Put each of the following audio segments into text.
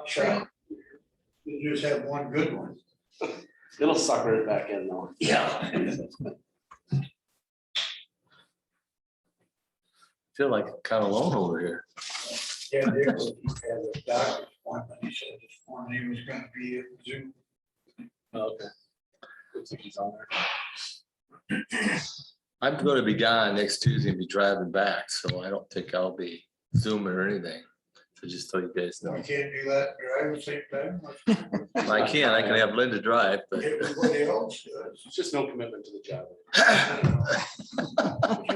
shot. You just have one good one. It'll sucker it back in though. Yeah. Feel like kind of alone over here. Yeah, Dick was had a doctor's appointment. He said this morning he was gonna be at Zoom. Okay. Looks like he's on there. I'm gonna be gone next Tuesday and be driving back, so I don't think I'll be zooming or anything. So just so you guys know. You can't do that, drive at the same time. I can have Linda drive, but Everybody else does. It's just no commitment to the job.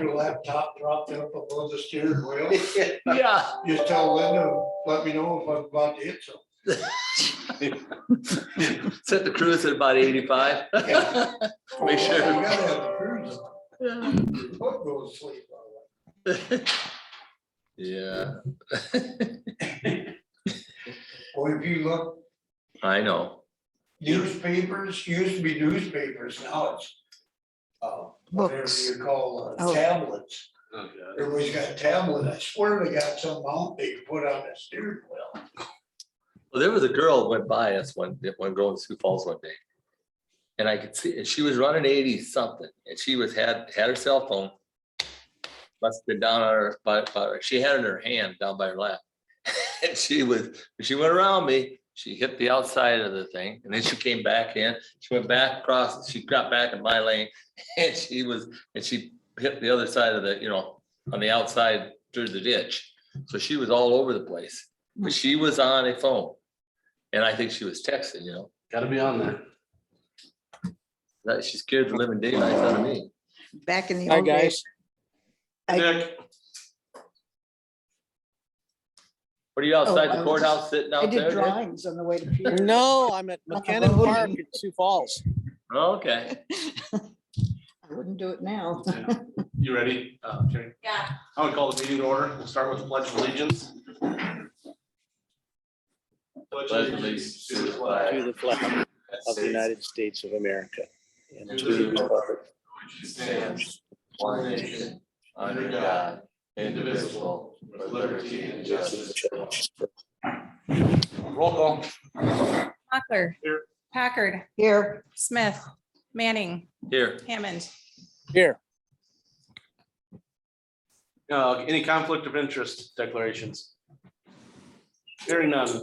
Your laptop dropped up above the steering wheel. yeah. Just tell Linda, let me know if I'm about to hit something. Set the cruise at about 85. Yeah. Make You sure. gotta have the cruise on. Your foot goes to sleep all the Yeah, way. Boy, if you look, I know. newspapers, used to be newspapers, now it's whatever Books. you call Oh. tablets. Oh, God. Everybody's got a tablet. I swear they got some mount they can put on the steering wheel. Well, there was a girl went by us one girl in Sioux Falls one day. And I could see, and she was running 80 something, and she had her cell phone. Must have been down on her, she had it in her hand down by her lap. And she went around me, she hit the outside of the thing, and then she came back in, she went back across, she got back in my lane, and she hit the other side of the, on the outside through the ditch. So she was all over the place, but she was on a phone. And I think she was texting, Gotta be on there. that she scared the living daylights out of me. Back in the Hi, old days. guys. I- Nick, What are you outside I the was courthouse sitting I out there? did Dick? drawings on the way to Pierce. No, I'm at McKinnon Park in Sioux Falls. Oh, okay. I wouldn't do it now. yeah. You ready? Jerry? Yeah. I would call the meeting to order. We'll start with the pledge of allegiance. Pledge allegiance to the flag To the flag of the United States of America. And to to the the republic which stands one nation under God, indivisible, with liberty and justice. Roll call. Mochler. Here. Packard, Here, Smith, Manning, Here, Hammond. Here, Any conflict of interest declarations? Hearing none.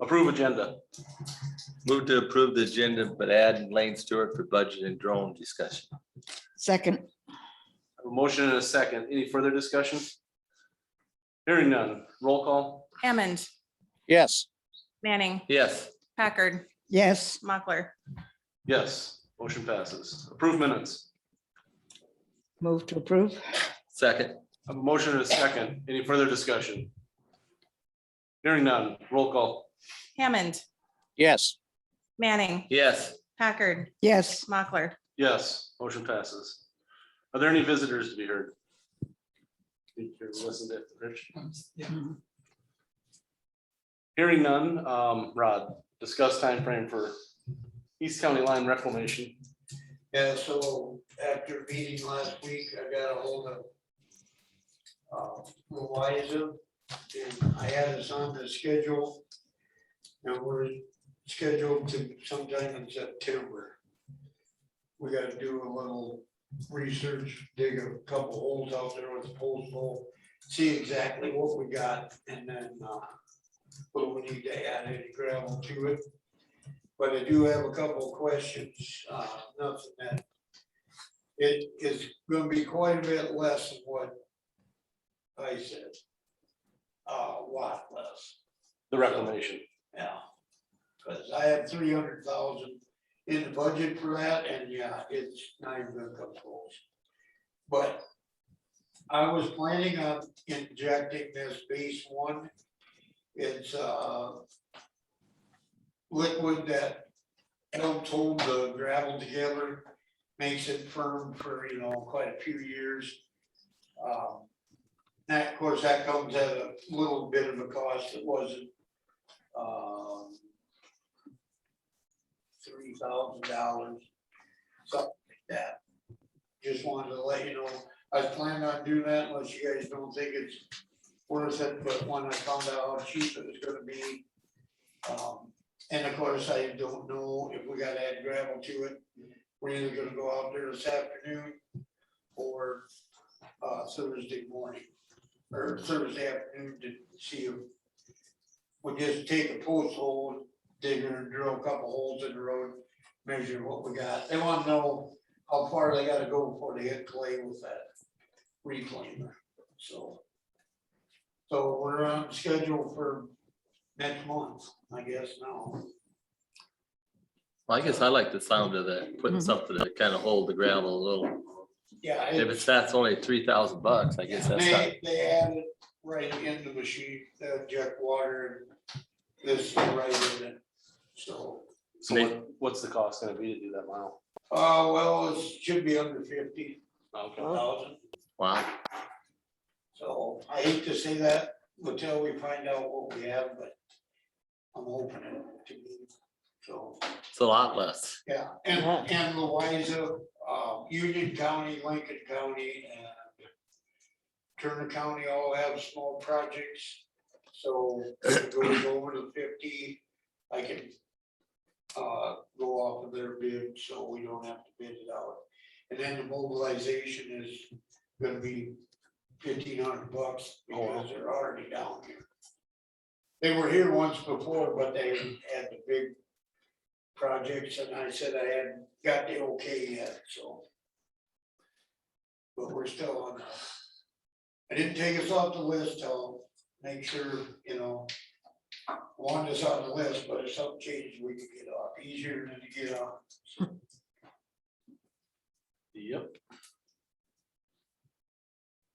Approve agenda. move to approve the agenda, but add Lane Stewart for budget and drone discussion. second, A motion and a second. Any further discussion? Hearing none. Roll call. Hammond, yes, Manning, Yes, Packard, yes, Mochler. Yes, motion passes. Approve minutes. move to approve. second, I have a motion and a second. Any further discussion? Hearing none. Roll call. Hammond, yes, Manning, yes, Packard, Yes, Mochler. Yes, motion passes. Are there any visitors to be heard? Did you listen to Rich? Hearing none, Rod, discuss timeframe for East County line reclamation. Yeah, so after meeting last week, I got a hold of Eliza, and I had us on the schedule. And we're scheduled to sometime in September. We gotta do a little research, dig a couple holes out there with the post hole, see exactly what we got, and then what we need to add any gravel to it. But I do have a couple of questions, nothing that. It is gonna be quite a bit less than what I said. A lot less, The reclamation. yeah. Cause I have 300,000 in the budget for that, and yeah, it's not even gonna come close. But I was planning on injecting this base one. It's liquid that helps hold the gravel together, makes it firm for, quite a few years. That, of course, that comes at a little bit of a cost. It wasn't $3,000, something like that. Just wanted to let you know, I was planning on doing that unless you guys don't think it's worth it, but when I found out how cheap it was gonna be. And of course, I don't know if we gotta add gravel to it. We're either gonna go out there this afternoon or Thursday morning. Or Thursday afternoon to see if we just take a post hole, digger and drill a couple holes in the road, measure what we got. They wanna know how far they gotta go before they hit clay with that reclaimer, so. So we're on schedule for next month, I guess now. Well, I guess I like the sound of that, putting Mhm. something to kind of hold the gravel a little. Yeah. If it's, that's only $3,000, I guess that's not, They added right in the machine, inject water and this is right in it, so. So what's the cost gonna be to do that mile? Well, it should be under 50,000, Okay, wow. so I hate to say that until we find out what we have, but I'm hoping it to be, so. It's a lot less. Yeah, and Louisa, Union County, Lincoln County, and Turner County all have small projects. So if it goes over to 50, I can go off of their bid, so we don't have to bid it out. And then the mobilization is gonna be $1,500 because they're already down here. They were here once before, but they had the big projects, and I said I hadn't got the okay yet, so. But we're still on, I didn't take us off the list, I'll make sure, want us on the list, but if something changes, we can get off, easier than to get on. yep.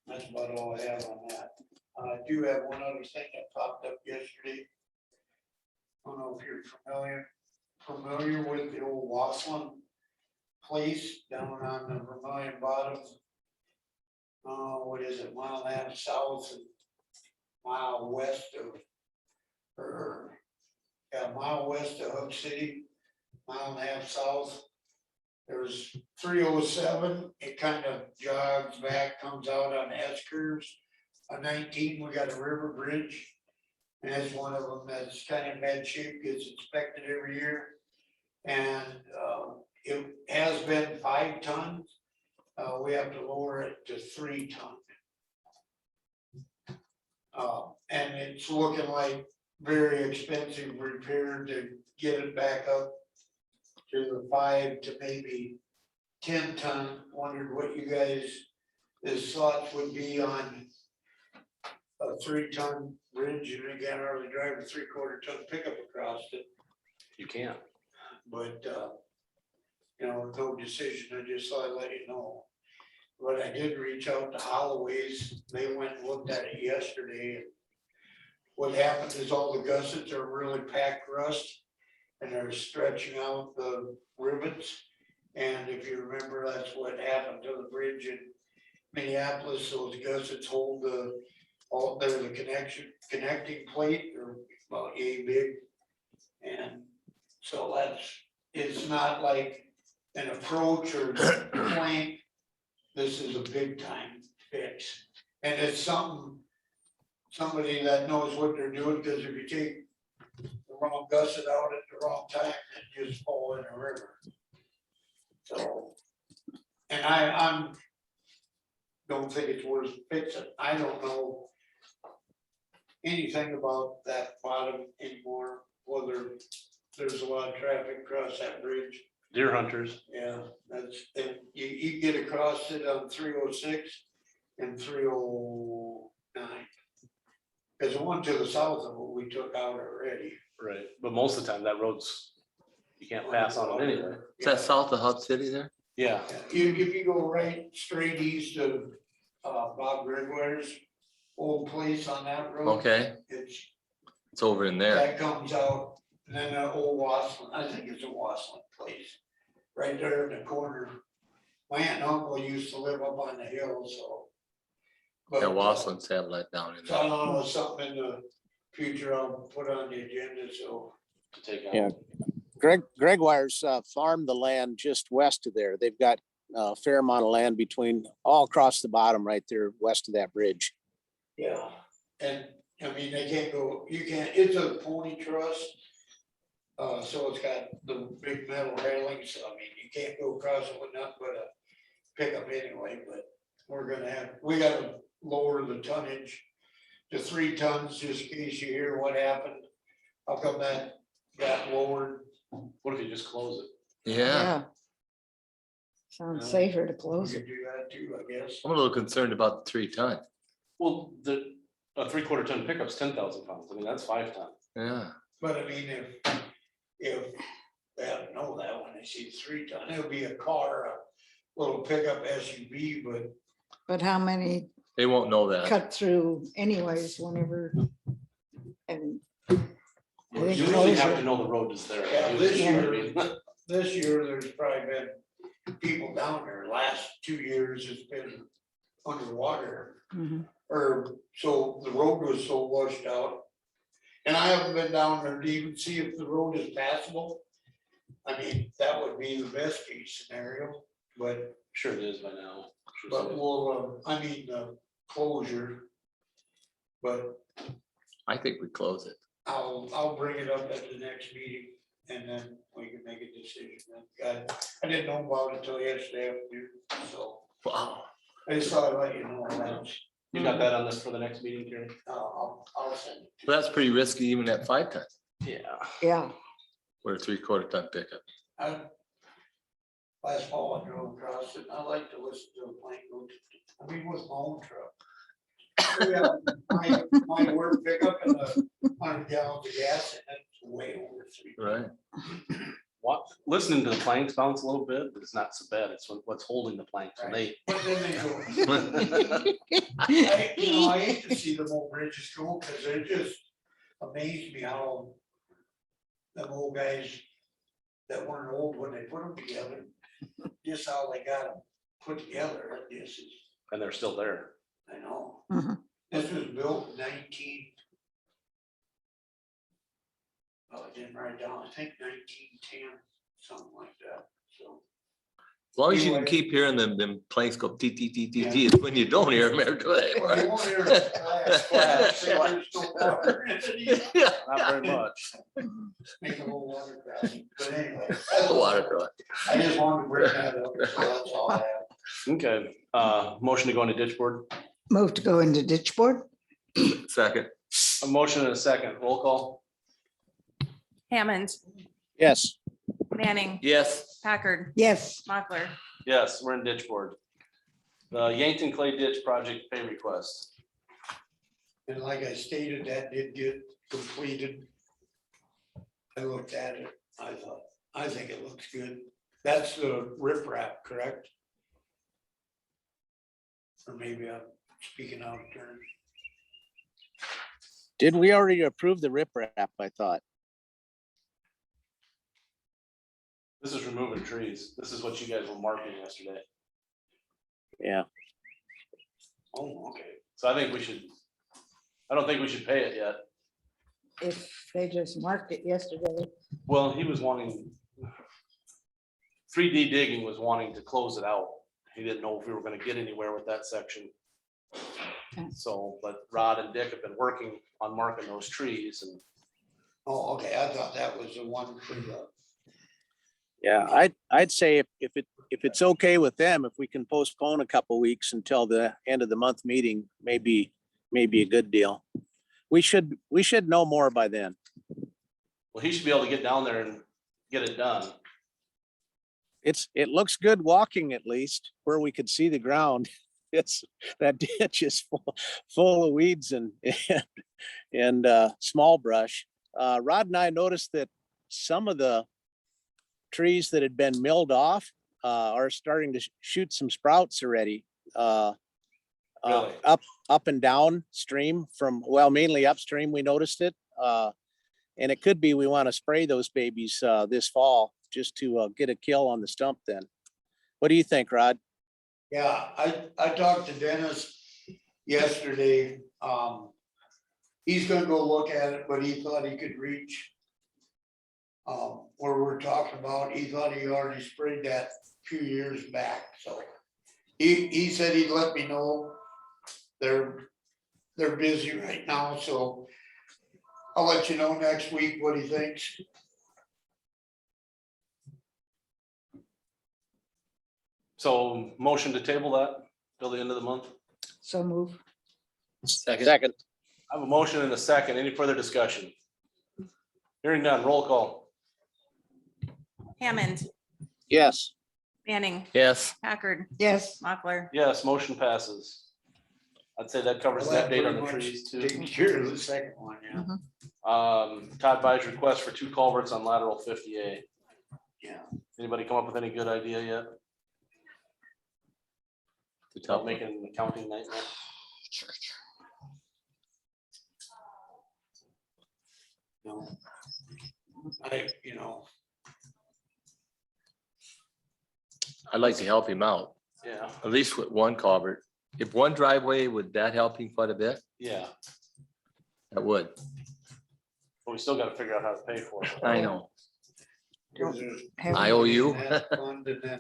That's about all I have on that. I do have one other thing that popped up yesterday. I don't know if you're familiar with the old Wasson place down on the Vermillion Bottom. What is it, mile and a half south and mile west of, mile west of Hub City, mile and a half south. There's 307, it kind of jogs back, comes out on S curves. On 19, we got a river bridge. And that's one of them that's kind of bad shape, gets inspected every year. And it has been 5 tons. We have to lower it to 3 ton. And it's looking like very expensive repair to get it back up to the 5 to maybe 10 ton. Wondered what you guys' thoughts would be on a 3 ton bridge, and again, I really drive a 3/4 ton pickup across it, You can't. but no decision, I just thought I'd let you know. But I did reach out to Holloway's, they went and looked at it yesterday. What happened is all the gussets are really packed rust, and they're stretching out the rivets. And if you remember, that's what happened to the bridge in Minneapolis, those gussets hold there's a connecting plate, or about yay big. And so it's not like an approach or plank. This is a big time fix. And it's somebody that knows what they're doing, because if you take the wrong gusset out at the wrong time, it just fall in the river. So, and I'm don't think it's worth fixing. I don't know anything about that bottom anymore, whether there's a lot of traffic across that bridge. Deer hunters. Yeah, and you get across it on 306 and 309. There's one to the south of what we took out already. Right, but most of the time that road's, you can't pass on it anyway. Is that south of Hub City there? Yeah, If you go right straight east of Bob Gregoire's old place on that road. Okay, it's over in there. That comes out, and then that old Wasson, I think it's a Wasson place, right there in the corner. My aunt and uncle used to live up on the hill, so. Yeah, but, Wassland's have that down in So I there. don't know, it's something in the future I'll put on the agenda, so. to take Yeah. out. Gregoire's farmed the land just west of there. They've got a fair amount of land between, all across the bottom right there, west of that bridge. Yeah, And, I mean, they can't go, you can't, it's a pony truss. So it's got the big metal railings, so I mean, you can't go across it with nothing but a pickup anyway, but we gotta lower the tonnage to 3 tons, just in case you hear what happened. How come that got lowered? What if you just close it? Yeah, Sounds safer to We close it. could do that too, I guess. I'm a little concerned about the 3 ton. Well, a 3/4 ton pickup's 10,000 pounds. I mean, that's 5 ton. Yeah, But I mean, if, I don't know that when I see 3 ton, it'll be a car, a little pickup SUV, but But how many they won't know that. cut through anyways whenever? And I You think usually have closure- to know the road is there. Yeah, You this know what I year- mean? this year, there's probably been people down there. Last 2 years, it's been underwater. Mhm. Or, so the road was so washed out. And I haven't been down there to even see if the road is passable. I mean, that would be the best case scenario, but, Sure it is by now. Sure it is. we'll, closure. But I think we close it. I'll bring it up at the next meeting and then we can make a decision. Then. I didn't know about it till yesterday afternoon, so Wow. I just thought I'd let you know that. You got that on this for the next meeting, Karen? I'll send it. But that's pretty risky even at 5 ton, Yeah. Yeah, or a 3/4 ton pickup. Last fall I drove across it, I like to listen to the plane go, I mean, with my own truck. Yeah, my work pickup and 100 gallons of gas, and that's way over 3. Right. Listening to the planks bounce a little bit, but it's not so bad. It's what's holding the planks. When they, But then they go, I hate to see them old bridges go, cause they just amaze me how them old guys that weren't old when they put them together, just how they got them put together, like this is, and they're still there. I know. Mhm. This was built in I didn't write it down, I think 1910, something like that, so. As long as you can Anyway. keep hearing them planks go tee, tee, tee, tee, tee, it's when you don't hear them, they're good. Well, you won't hear a splash, there's no water in it. Yeah. Not very much. Make a little water crossing, but anyway. The water truck. I just wanted to bring that up, so that's all I have. Okay, motion to go into ditch board. move to go into ditch board? Second, A motion and a second. Roll call. Hammond, Yes, Manning, yes, Packard, Yes, Mochler, Yes, we're in ditch board. The Yankton Clay Ditch Project pay request. And like I stated, that did get completed. I looked at it, I think it looks good. That's the riprap, correct? Or maybe I'm speaking out of turn. did we already approve the riprap, I thought? This is removing trees. This is what you guys were marking yesterday. Yeah, Oh, okay. So I think we should, I don't think we should pay it yet. if they just marked it yesterday. Well, he was wanting, 3D digging was wanting to close it out. He didn't know if we were gonna get anywhere with that section. Okay. So, but Rod and Dick have been working on marking those trees and Oh, okay, I thought that was the one for the, yeah, I'd say if it's okay with them, if we can postpone a couple weeks until the end of the month meeting, maybe a good deal. We should know more by then. well, he should be able to get down there and get it done. It looks good walking at least where we could see the ground. It's that ditch is full of weeds and small brush. Rod and I noticed that some of the trees that had been milled off are starting to shoot some sprouts already. Really? Up and downstream from, well, mainly upstream, we noticed it. And it could be we want to spray those babies this fall just to get a kill on the stump then. What do you think, Rod? yeah, I talked to Dennis yesterday. He's gonna go look at it, but he thought he could reach where we're talking about. He thought he already sprayed that a few years back, so he said he'd let me know. They're they're busy right now, so I'll let you know next week what he thinks. So motion to table that till the end of the month. So move. Second. Second, I have a motion and a second. Any further discussion? Hearing none, roll call. Hammond, yes. Manning, Yes. Packard, Yes, Mochler. Yes, motion passes. I'd say that covers Well, that date on the pretty much trees too. takes care of the second one, yeah. Todd By's request for 2 culverts on lateral 50A. Yeah. Anybody come up with any good idea yet? Without making an accounting nightmare? No. I'd like to help him out, Yeah, at least with one culvert. If one driveway, would that help him quite a bit? yeah, That would. but we still gotta figure out how to pay for it. I know. have I owe you. Fund and then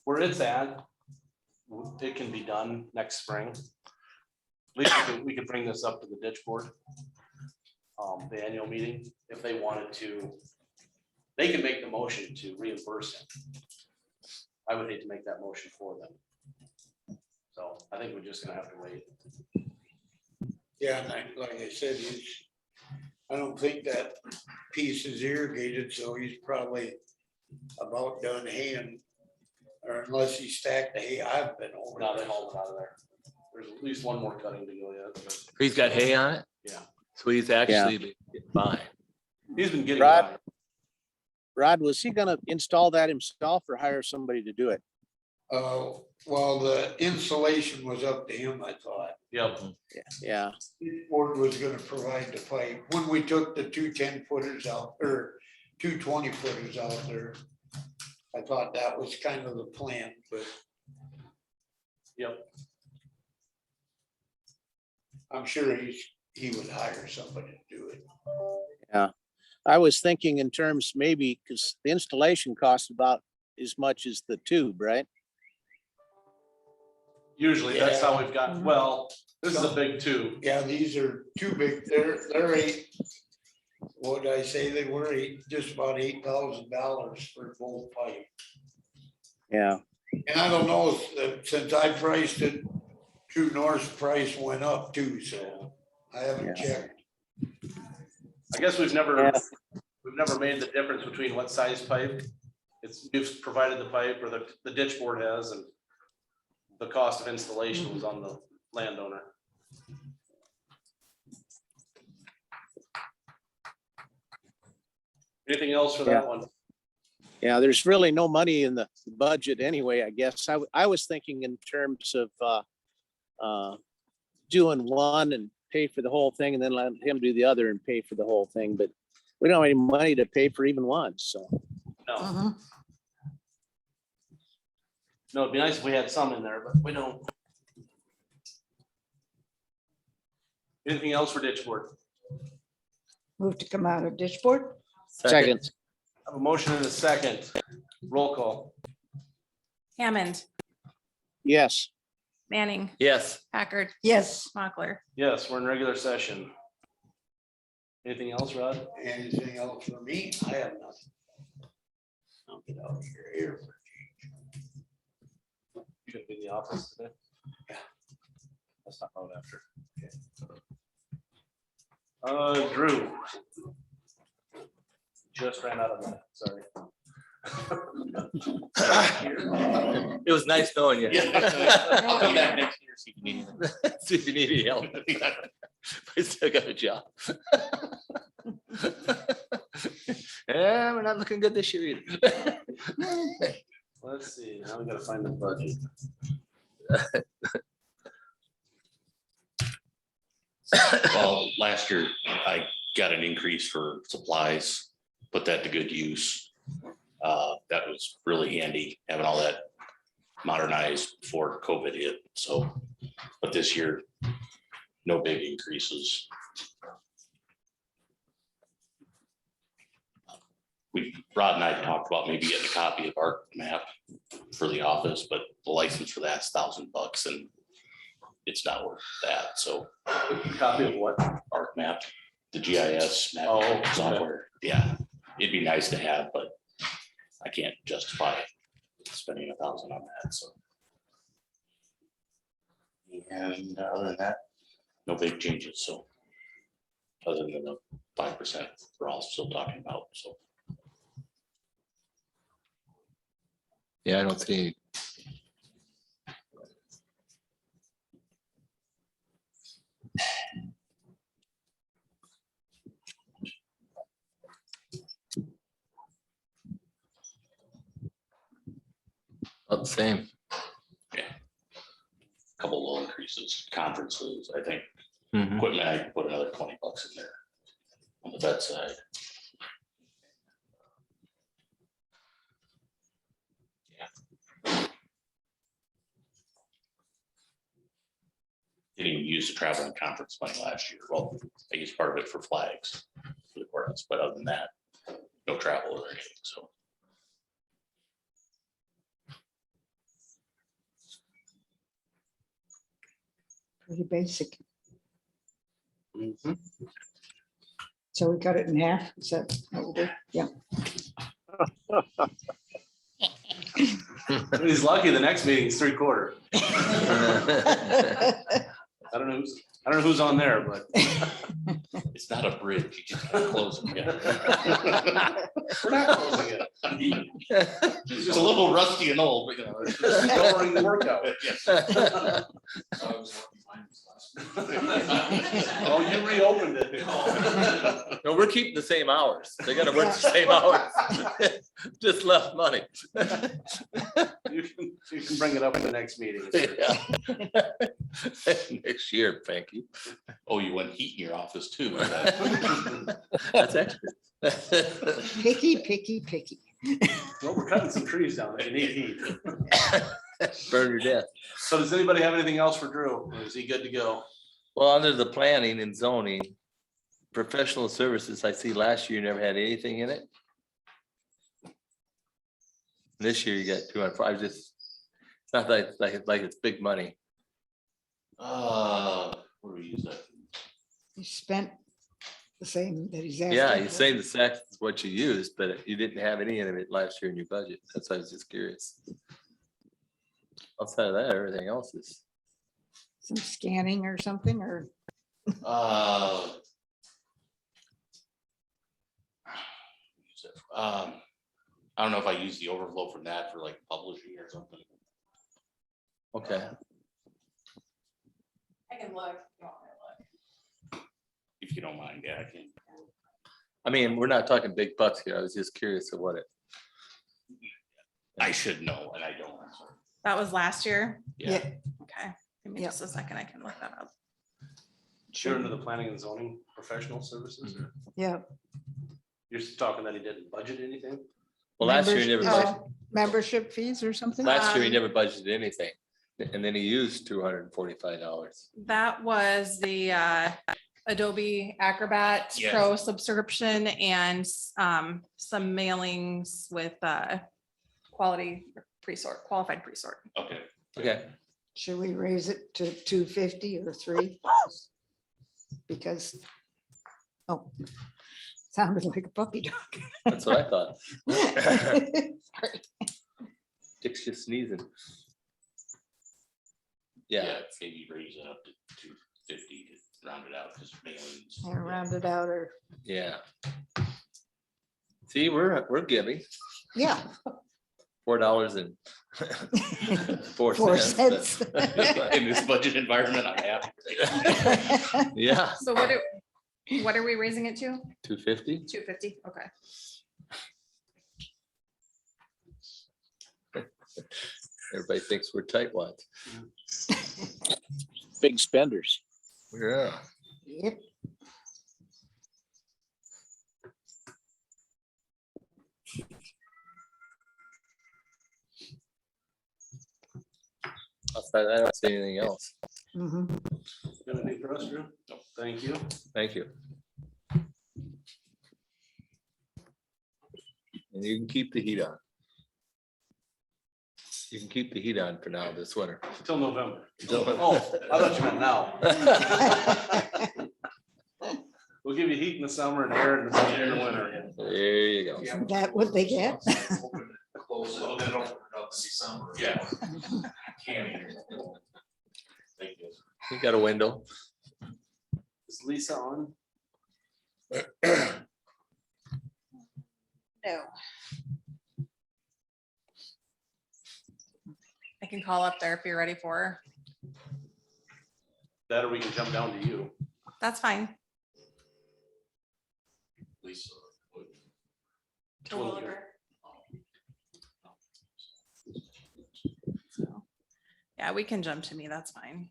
Where it's at, it can be done next spring. At least we could bring this up to the ditch board. The annual meeting, if they wanted to, they can make the motion to reimburse him. I would hate to make that motion for them. So I think we're just gonna have to wait. Yeah, and like I said, I don't think that piece is irrigated, so he's probably about done haying. Or unless he stacked the hay, I've been over. Now they there. haul it out of there. There's at least one more cutting to go yet. but He's got hay on it? Yeah. So he's actually been getting by. He's been getting. Rod? by. Rod, was he gonna install that himself or hire somebody to do it? Well, the insulation was up to him, I thought. Yep, Yeah, Ford was gonna provide the pipe. When we took the 2 10-footers out, or 2 20-footers out there, I thought that was kind of the plan, but yep. I'm sure he would hire somebody to do it. I was thinking in terms maybe, because the installation costs about as much as the tube, right? Usually that's how we've got, well, this is a big tube. Yeah, these are too big. They're what did I say? They were just about $8,000 for both pipe. Yeah, And I don't know, since I priced it, True North's price went up too, so I haven't Yeah. checked. I guess we've never Yeah. made the difference between what size pipe. We've provided the pipe, or the ditch board has, and the cost of installation was on the landowner. Anything else for that one? yeah, there's really no money in the budget anyway, I guess. I was thinking in terms of doing one and pay for the whole thing and then let him do the other and pay for the whole thing, but we don't have any money to pay for even one, so. No, no, it'd be nice if we had some in there, but we don't. Anything else for ditch board? move to come out of ditch board. Second, I have a motion and a second. Roll call. Hammond, yes. Manning, Yes. Packard, Yes, Mochler. Yes, we're in regular session. Anything else, Rod? Anything else for me? I have nothing. I'll get out of here. You should be in the office today. Yeah. That's not out after. Drew. Just ran out of that, sorry. It was nice knowing you. I'll come back next year, see if you need anything. See if you need any help. I still got a job. Yeah, we're not looking good this year either. Let's see, now we gotta find the budget. Well, last year I got an increase for supplies, put that to good use. That was really handy, having all that modernized before COVID hit, so, but this year, no big increases. Rod and I talked about maybe getting a copy of our map for the office, but the license for that's $1,000 and it's not worth that, so Copy of what? ArcMap, map, the GIS map Oh, okay. software, yeah, it'd be nice to have, but I can't justify spending $1,000 on that, so. And other than that, no big changes, so. Other than the 5% we're all still talking about, so. Yeah, I don't see. any- About the same. Couple little increases, conferences, I think, Mhm. equipment, I can put another $20 in there on the vet side. Didn't even use the travel and conference money last year. Well, I used part of it for flags for the courthouse, but other than that, no travel or anything, so. Pretty basic. Mhm. So we cut it in half. Is that what we'll do? Yeah. He's lucky the next meeting is 3/4. I don't know who's on there, but It's not a bridge, you just gotta close it. Yeah. we're not closing it. It's just a little rusty and old, but you know. Just lowering the workout. Yes. Oh, you reopened it. No, we're keeping the same hours. They gotta work the same hours. Just less money. You can bring it up in the next meeting. Yeah. Next year, thank you. Oh, you want heat in your office too. That's extra. Picky, picky, picky. Well, we're cutting some trees down. They need heat. Burn your death. So does anybody have anything else for Drew? Or is he good to go? Well, under the planning and zoning, professional services, I see last year you never had anything in it. This year you got 205, just, it's not like it's big money. Where do we use that? He spent the same that he's asking. Yeah, you're for. saying the sex is what you used, but you didn't have any of it last year in your budget. That's why I was just curious. Outside of that, everything else is, Some scanning or something, or I don't know if I use the overflow from that for like publishing or something. okay. I can look. If you don't mind, yeah, I can. I mean, we're not talking big bucks here. I was just curious of what it, I should know, and I don't. so, That was last year. Yeah, Yeah. Okay, give me Yep. just a second. I can look that up. Sure, into the planning and zoning professional services. yeah. You're just talking that he didn't budget anything? well, last year he never, Membership- budgeted- Membership fees or something? last year he Um, never budgeted anything. And then he used $245. That was the Adobe Acrobat Yes. Pro subscription and some mailings with qualified pre-sort. okay. Okay, Should we raise it to 250 or 3? Because, oh, sounded like a puppy dog. that's what I thought. Sorry. Dick's just sneezing. Yeah, Maybe raise it up to 250 to round it out, because mailings. And round it out, or, yeah. See, we're giving yeah. $4 and 4 4 cents. cents. In this budget environment, I'm happy. Yeah, So what are we raising it to? 250. 250, okay. Everybody thinks we're tightwads. Big spenders. Yeah. Yep. Outside of that, I don't see anything else. Mhm. Got anything for us, Drew? No. Thank you. Thank you. And you can keep the heat on. You can keep the heat on for now this winter. Till November. Till- Oh, I thought you meant now. We'll give you heat in the summer and air in the winter. There you go. Isn't that what they get? Close it, open it up in December. Yeah. Can't. Thank you. You got a window. Is Lisa on? No. I can call up there if you're ready for her. That or we can jump down to you. That's fine. Lisa. So, yeah, we can jump to me. That's fine.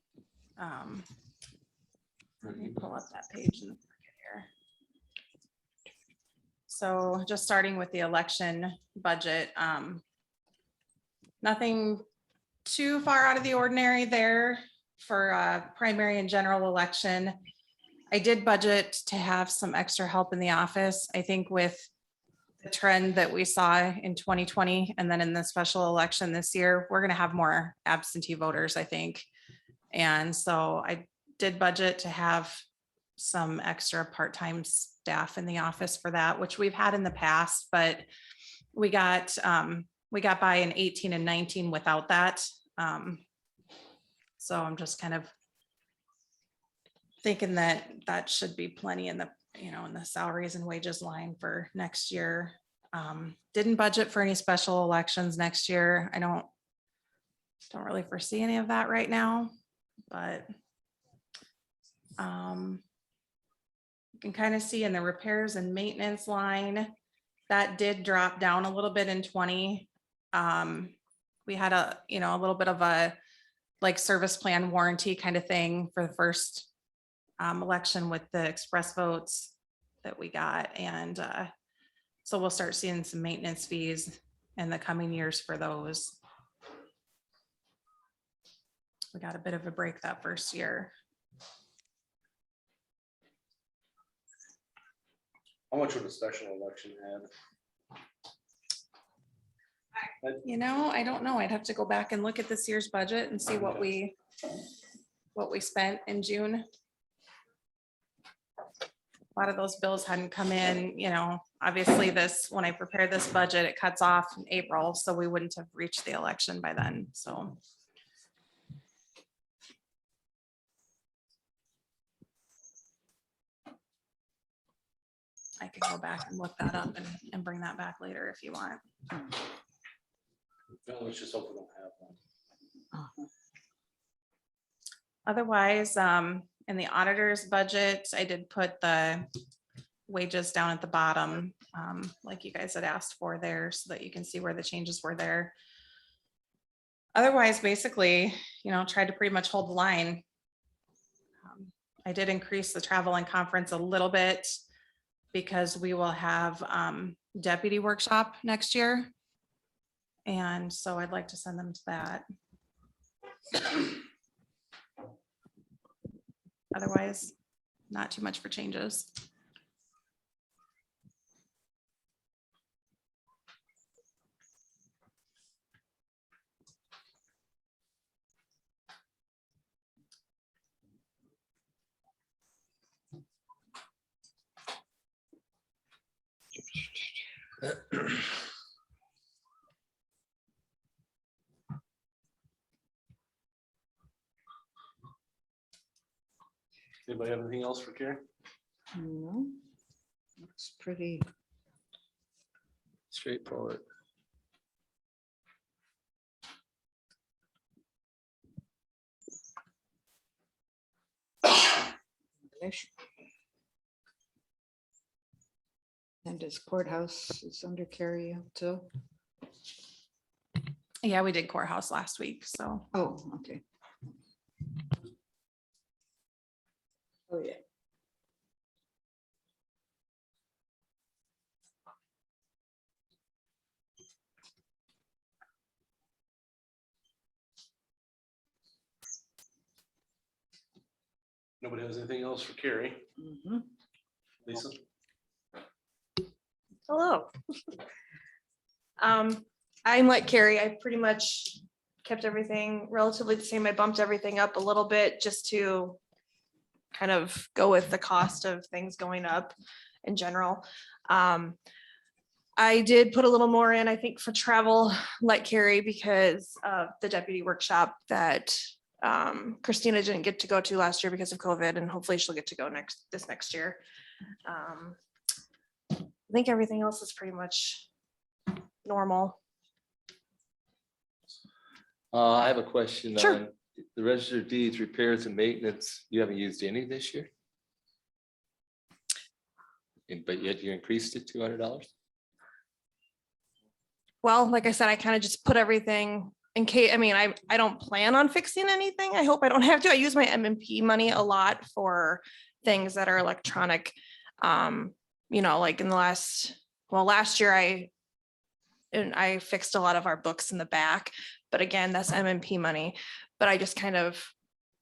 Let me pull up that page in the packet here. So just starting with the election budget, nothing too far out of the ordinary there for primary and general election. I did budget to have some extra help in the office. I think with the trend that we saw in 2020 and then in the special election this year, we're going to have more absentee voters, I think. And so I did budget to have some extra part-time staff in the office for that, which we've had in the past, but we got by in 18 and 19 without that. So I'm just kind of thinking that that should be plenty in the, in the salaries and wages line for next year. Didn't budget for any special elections next year. I don't really foresee any of that right now, but you can kind of see in the repairs and maintenance line, that did drop down a little bit in 20. We had a little bit of a like service plan warranty kind of thing for the first election with the express votes that we got. And so we'll start seeing some maintenance fees in the coming years for those. We got a bit of a break that first year. How much would a special election add? I don't know. I'd have to go back and look at this year's budget and see what we spent in June. A lot of those bills hadn't come in, obviously when I prepared this budget, it cuts off in April, so we wouldn't have reached the election by then, so. I could go back and look that up and bring that back later if you want. No, let's just hope we don't have one. Otherwise, in the auditor's budget, I did put the wages down at the bottom, like you guys had asked for there, so that you can see where the changes were there. Otherwise, basically, tried to pretty much hold the line. I did increase the travel and conference a little bit because we will have deputy workshop next year. And so I'd like to send them to that. Otherwise, not too much for changes. Anybody have anything else for Karen? No, looks pretty. Straightforward. And his courthouse is under carry too. Yeah, we did courthouse last week, so. Oh, okay. Oh, yeah. Nobody has anything else for Carrie? Mhm. Lisa? Hello. I'm like Carrie, I pretty much kept everything relatively the same. I bumped everything up a little bit just to kind of go with the cost of things going up in general. I did put a little more in, I think, for travel, like Carrie, because of the deputy workshop that Christina didn't get to go to last year because of COVID, and hopefully she'll get to go this next year. I think everything else is pretty much normal. I have a question Sure. on the register of deeds, repairs and maintenance. You haven't used any this year? But yet you increased it $200? Well, like I said, I kind of just put everything in case, I mean, I don't plan on fixing anything. I hope I don't have to. I use my M&P money a lot for things that are electronic. You know, like in the last year, I fixed a lot of our books in the back, but again, that's M&P money. But I just kind of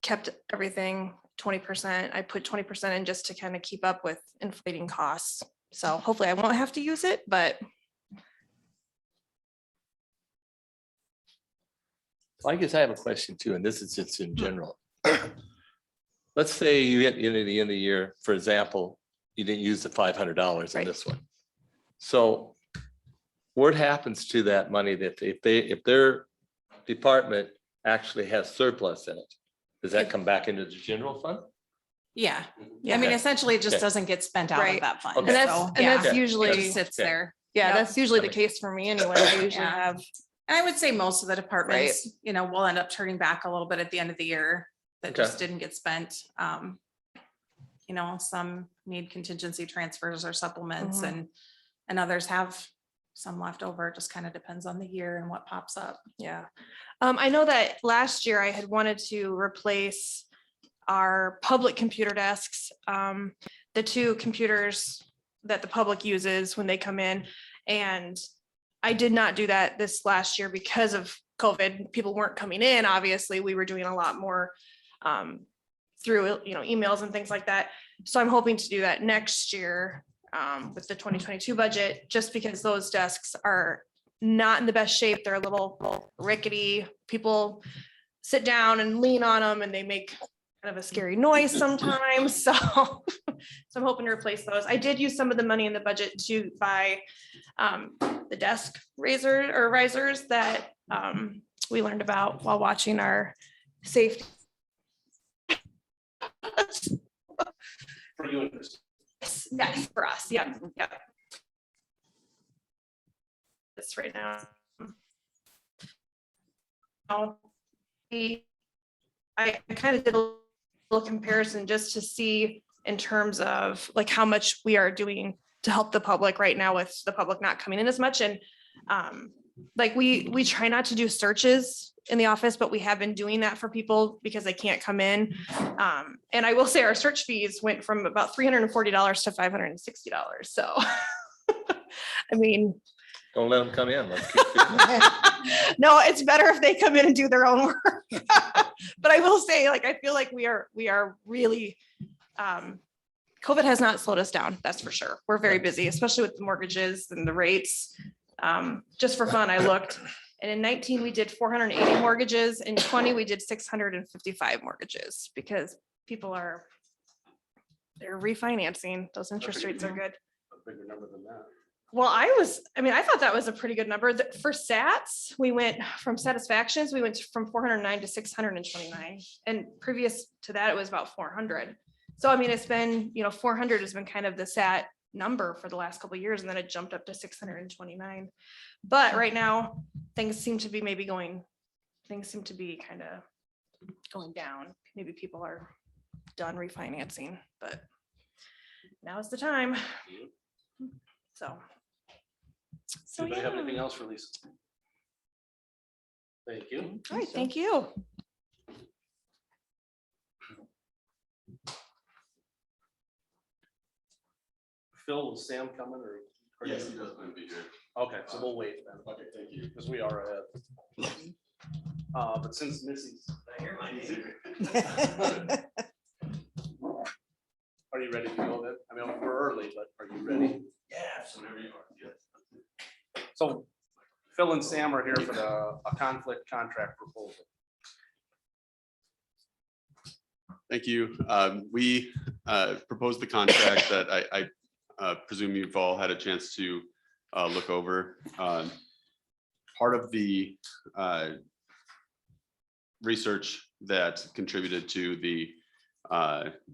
kept everything 20%. I put 20% in just to kind of keep up with inflating costs. So hopefully I won't have to use it, but I guess I have a question too, and this is just in general. Let's say you get into the end of the year, for example, you didn't use the $500 in Right. this one. So what happens to that money that if their department actually has surplus in it? Does that come back into the general fund? Yeah, yeah. I mean, Okay. essentially it just Okay. doesn't get spent out Right. of that fund. Okay. And that's, So, and yeah, that's Okay. it usually, just sits Okay. there. yeah, Yep. that's usually the That case for me anyway. I usually Yeah. have, And I would say most of the departments, you know, will end up turning back a little bit at the end of the year that Okay. just didn't get spent. You know, some need contingency transfers or supplements Mhm. and others have some left over. It just kind of depends on the year and what pops up. yeah. I know that last year I had wanted to replace our public computer desks, the two computers that the public uses when they come in. And I did not do that this last year because of COVID. People weren't coming in. Obviously, we were doing a lot more through, you know, emails and things like that. So I'm hoping to do that next year with the 2022 budget, just because those desks are not in the best shape. They're a little rickety. People sit down and lean on them and they make kind of a scary noise sometimes. So, so I'm hoping to replace those. I did use some of the money in the budget to buy the desk risers that we learned about while watching our safety. For you and Chris. Yes, for us. Yeah, yeah. This right now. I kind of did a little comparison just to see in terms of like how much we are doing to help the public right now with the public not coming in as much. And like we try not to do searches in the office, but we have been doing that for people because they can't come in. And I will say our search fees went from about $340 to $560. So, I mean, Don't let them come in. Let's keep it. no, it's better if they come in and do their own work. But I will say, like, I feel like we are really, COVID has not slowed us down. That's for sure. We're very busy, especially with the mortgages and the rates. Just for fun, I looked, and in 19, we did 480 mortgages. In 20, we did 655 mortgages because people they're refinancing. Those interest rates are good. A bigger number than that. Well, I thought that was a pretty good number. For SATs, we went from satisfactions, we went from 409 to 629. And previous to that, it was about 400. So, I mean, it's been, 400 has been kind of the SAT number for the last couple of years, and then it jumped up to 629. But right now, things seem to be kind of going down. Maybe people are done refinancing, but now is the time. So Anybody have yeah. anything else for Lisa? Thank you. All right, thank you. Phil, was Sam coming or? Yes, he does plan to be here. Okay, so we'll wait then. Okay, thank you. Because we are ahead. But since Missy's. Are you ready to go then? I mean, we're early, but are you ready? Yeah, so whenever you are, yes. So Phil Phil and Sam are here for a conflict contract proposal. Thank you. We proposed the contract that I presume you've all had a chance to look over. Part of the research that contributed to the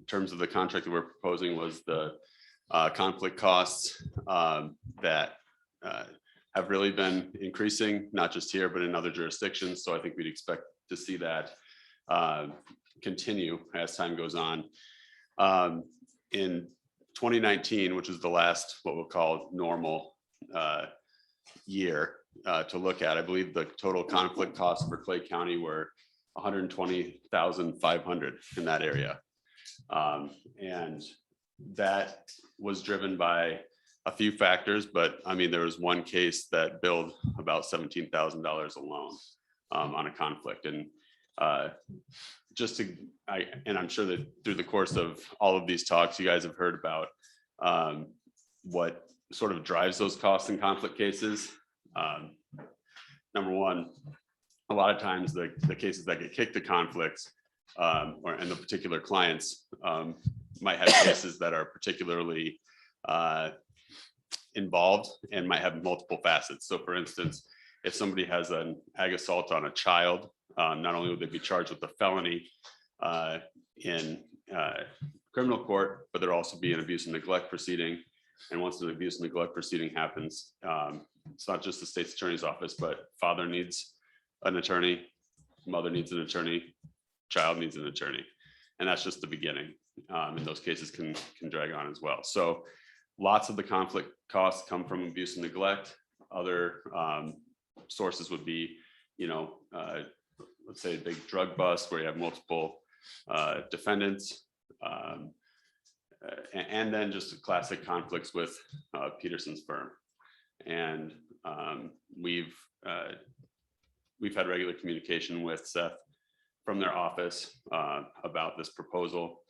terms of the contract that we're proposing was the conflict costs that have really been increasing, not just here, but in other jurisdictions. So I think we'd expect to see that continue as time goes on. In 2019, which is the last, what we'll call normal year to look at, I believe the total conflict costs for Clay County were 120,500 in that area. And that was driven by a few factors, but I mean, there was one case that billed about $17,000 alone on a conflict. And and I'm sure that through the course of all of these talks, you guys have heard about what sort of drives those costs in conflict cases. Number one, a lot of times the cases that get kicked to conflicts and the particular clients might have cases that are particularly involved and might have multiple facets. So for instance, if somebody has an ag assault on a child, not only would they be charged with a felony in criminal court, but there'll also be an abuse and neglect proceeding. And once an abuse and neglect proceeding happens, it's not just the state's attorney's office, but father needs an attorney, mother needs an attorney, child needs an attorney. And that's just the beginning. And those cases can drag on as well. So lots of the conflict costs come from abuse and neglect. Other sources would be, let's say a big drug bust where you have multiple defendants. And then just classic conflicts with Peterson's firm. And we've had regular communication with Seth from their office about this proposal.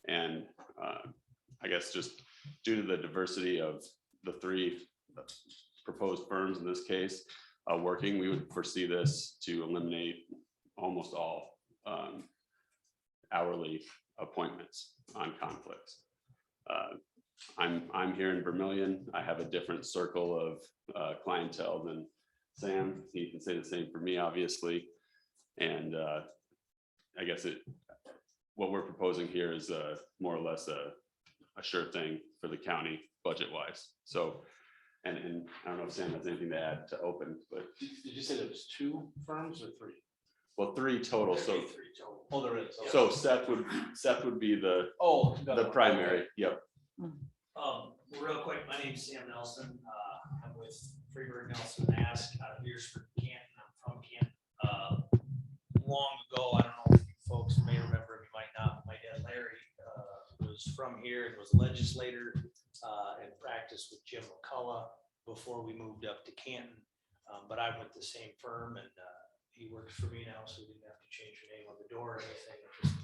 And I guess just due to the diversity of the three proposed firms in this case working, we would foresee this to eliminate almost all hourly appointments on conflicts. I'm here in Vermillion. I have a different circle of clientele than Sam. He can say the same for me, obviously. And I guess what we're proposing here is more or less a sure thing for the county budget wise. So, and I don't know if Sam has anything to add to open, but. Did you say there was 2 firms or 3? Well, 3 total. So, Oh, there is. Okay. so Seth would be the the primary. Yep. Real quick, my name's Sam Nelson. I'm with Freeburg Nelson Ask out of Beersford, Canton. I'm from Canton. Long ago, I don't know if you folks may remember, you might not. My dad Larry was from here and was a legislator and practiced with Jim McCullough before we moved up to Canton. But I went to the same firm and he works for me now, so we didn't have to change your name on the door or anything. Which is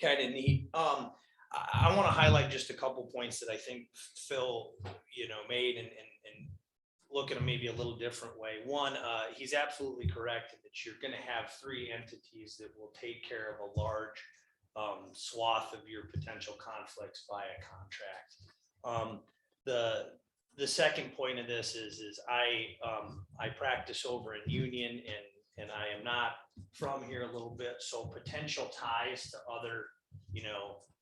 kind of neat. I want to highlight just a couple points that I think Phil, made and look at them maybe a little different way. One, he's absolutely correct that you're going to have 3 entities that will take care of a large swath of your potential conflicts via contract. The second point of this is I practice over in Union and I am not from here a little bit, so potential ties to other,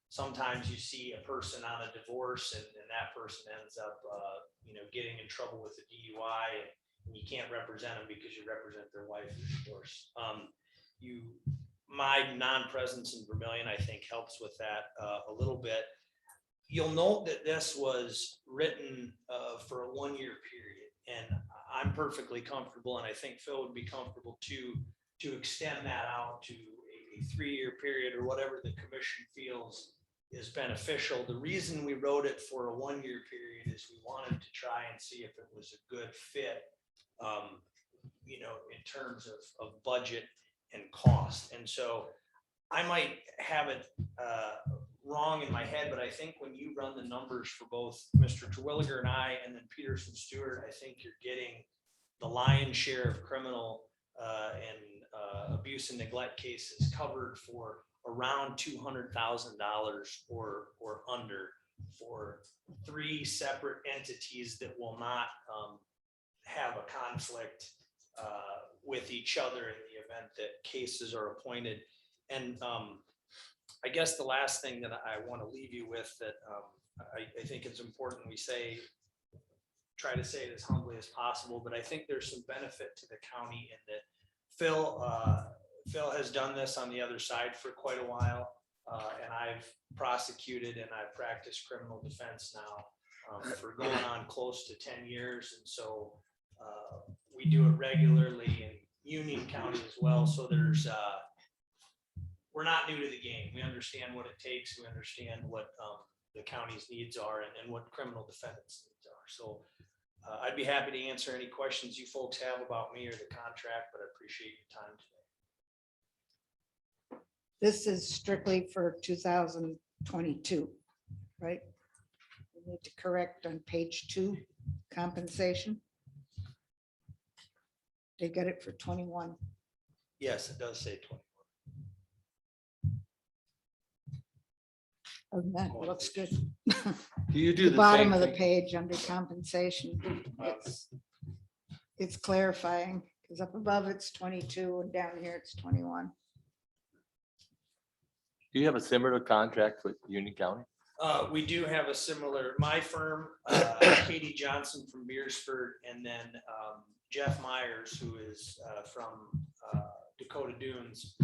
sometimes you see a person on a divorce and that person ends up, getting in trouble with a DUI and you can't represent them because you represent their wife in divorce. My non-presence in Vermillion, I think, helps with that a little bit. You'll note that this was written for a 1-year period, and I'm perfectly comfortable, and I think Phil would be comfortable to extend that out to a 3-year period or whatever the commission feels is beneficial. The reason we wrote it for a 1-year period is we wanted to try and see if it was a good fit, in terms of budget and cost. And so I might have it wrong in my head, but I think when you run the numbers for both Mr. Terwilliger and I, and then Peterson Stewart, I think you're getting the lion's share of criminal and abuse and neglect cases covered for around $200,000 or under for 3 separate entities that will not have a conflict with each other in the event that cases are appointed. And I guess the last thing that I want to leave you with that I think it's important we say, try to say it as humbly as possible, but I think there's some benefit to the county in that Phil has done this on the other side for quite a while. And I've prosecuted and I've practiced criminal defense now for going on close to 10 years. And so we do it regularly in Union County as well. So there's, we're not new to the game. We understand what it takes. We understand what the county's needs are and what criminal defendants needs are. So I'd be happy to answer any questions you folks have about me or the contract, but I appreciate your time today. This is strictly for 2022, right? We need to correct on page 2, compensation. They got it for 21. Yes, it does say 20. Other than that, it looks good. Do you do The the bottom same of the thing? page under compensation, it's clarifying, because up above it's 22 and down here it's 21. Do you have a similar contract with Union County? We do have a similar, my firm, Katie Johnson from Beersford, and then Jeff Myers, who is from Dakota Dunes,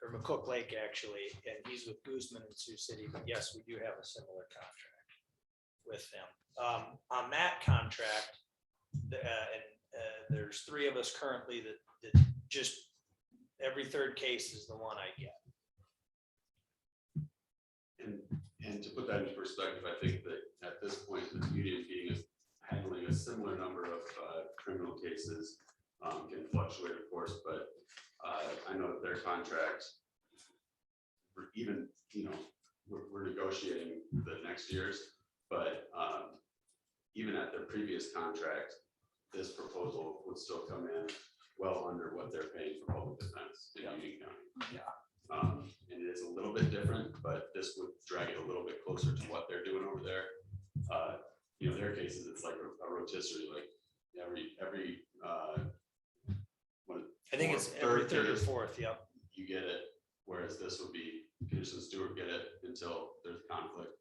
or McCook Lake, actually, and he's with Guzman in Sioux City. But yes, we do have a similar contract with them. On that contract, there's 3 of us currently that just every 3rd case is the one I get. And to put that into perspective, I think that at this point, the Union being handling a similar number of criminal cases can fluctuate, of course, but I know that their contract, even, we're negotiating the next year's, but even at their previous contract, this proposal would still come in well under what they're paying for public defense in Union County. Yeah. And it is a little bit different, but this would drag it a little bit closer to what they're doing over there. Their cases, it's like a rotisserie, like every I think it's every 3rd or 4th. Yep. you get it, whereas this would be Peterson Stewart get it until there's conflict.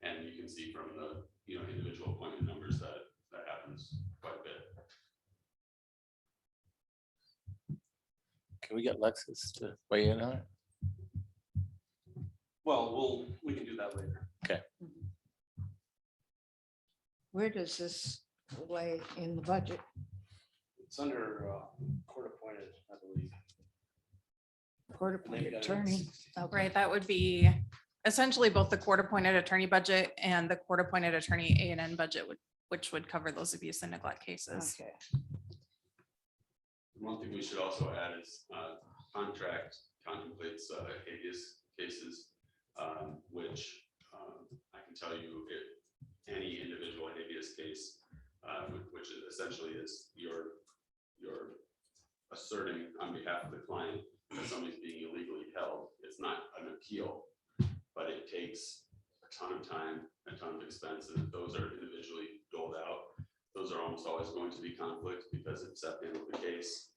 And you can see from the, individual appointment numbers that happens quite a bit. Can we get Lexus to weigh in on it? Well, we can do that later. Where does this lay in the budget? It's under court appointed, I believe. Court appointed attorney. Okay. Right, that would be essentially both the court-appointed attorney budget and the court-appointed attorney A&N budget, which would cover those abuse and neglect cases. Okay. One thing we should also add is contract contemplates habeas cases, which I can tell you if any individual habeas case, which essentially is you're asserting on behalf of the client that somebody's being illegally held. It's not an appeal, but it takes a ton of time, a ton of expense, and those are individually doled out. Those are almost always going to be conflict because if Seth handled the case,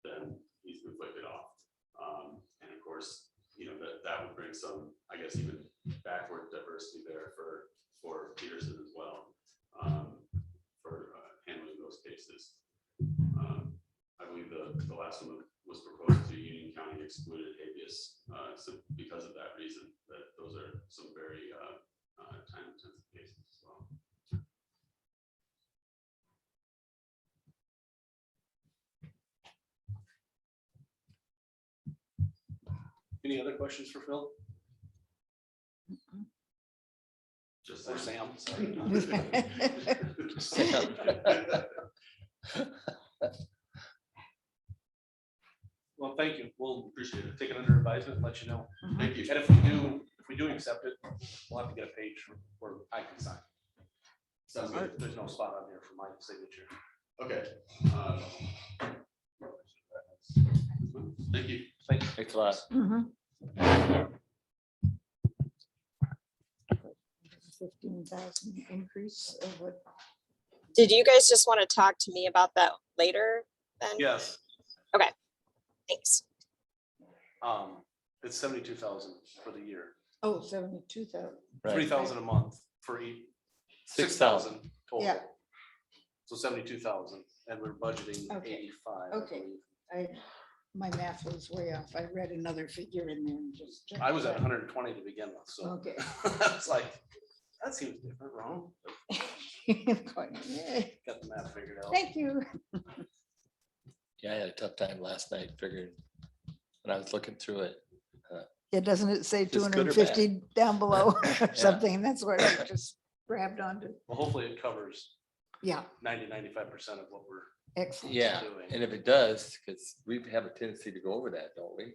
then he's conflicted off. And of course, that would bring some, I guess, even backward diversity there for Peterson as well, for handling those cases. I believe the last one was proposed to Union County excluded habeas, so because of that reason, that those are some very time intensive cases as well. Any other questions for Phil Just or saying. Sam? Sam. Well, thank you. We'll appreciate it. Take it under advisement and let you know. Thank you. And if we do accept it, we'll have to get a page where I can sign. Sounds good. There's no spot on here for my signature. Okay. Thank you. Thanks a lot. Mhm. 15,000 increase of what? Did you guys just want to talk to me about that later then? Yes, Thanks. it's 72,000 for the year, Oh, 72,000. Right. 3,000 a month for each, 6,000. 6,000 total. Yeah. So 72,000 and we're budgeting Okay. 85. I Okay. believe. My math was way off. I read another figure in there and just. checked I was at that. 120 to begin with, so Okay. it's like, that seems different, wrong? Going, "Yay, Got the math figured out. Thank you. Yeah, I had a tough time last night figuring, when I was looking through it. Yeah, doesn't it say Is good or bad? 250 down below or Yeah. something? That's what I just grabbed onto. Well, hopefully it covers Yeah, 95% of what we're excellent. Yeah, doing. and if it does, because we have a tendency to go over that, don't we?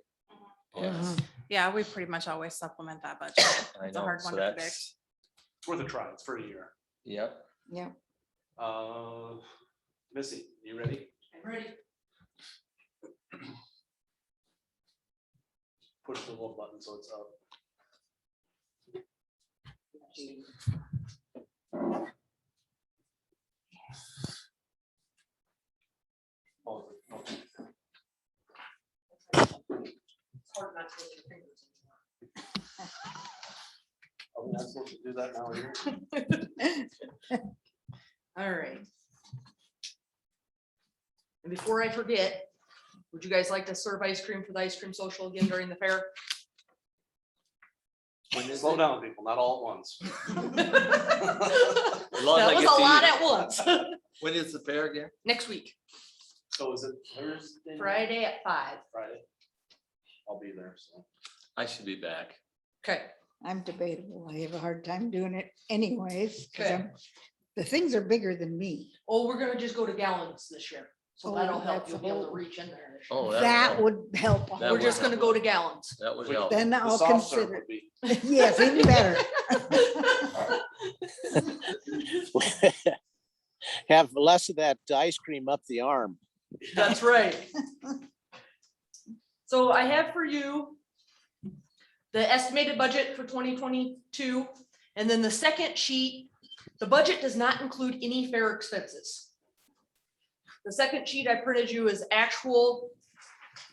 Yeah, Mhm. Yeah, we pretty much always supplement that budget. I It's a know, hard so one to predict. that's, It's worth a try. It's for a year. yep. Yeah. Missy, you ready? I'm ready. Push the little button so it's up. Oh, okay. Are we not supposed to do that now? Here? All right. And before I forget, would you guys like to serve ice cream for the ice cream social again during the fair? Slow down, people, not all at once. As long as I That was get a to lot eat at once. When is the fair again? Next week, So is it Thursday? Friday at 5. Friday. I'll be there, so. I should be back. Okay. I'm debatable. I have a hard time doing it anyways. 'cause Okay. The things are bigger than me. Oh, we're gonna just go to gallons this year. So Oh, that'll help. that's You'll a be able to whole- reach in there. this year. Oh, That help. would help. a That whole We're just lot. gonna go to gallons. That would Wait, help. Then The I'll soft serve consider. would be- Yes, even better. Have less of that ice cream up the arm. That's right. So I have for you the estimated budget for 2022, and then the second sheet, the budget does not include any fair expenses. The second sheet I printed you is actual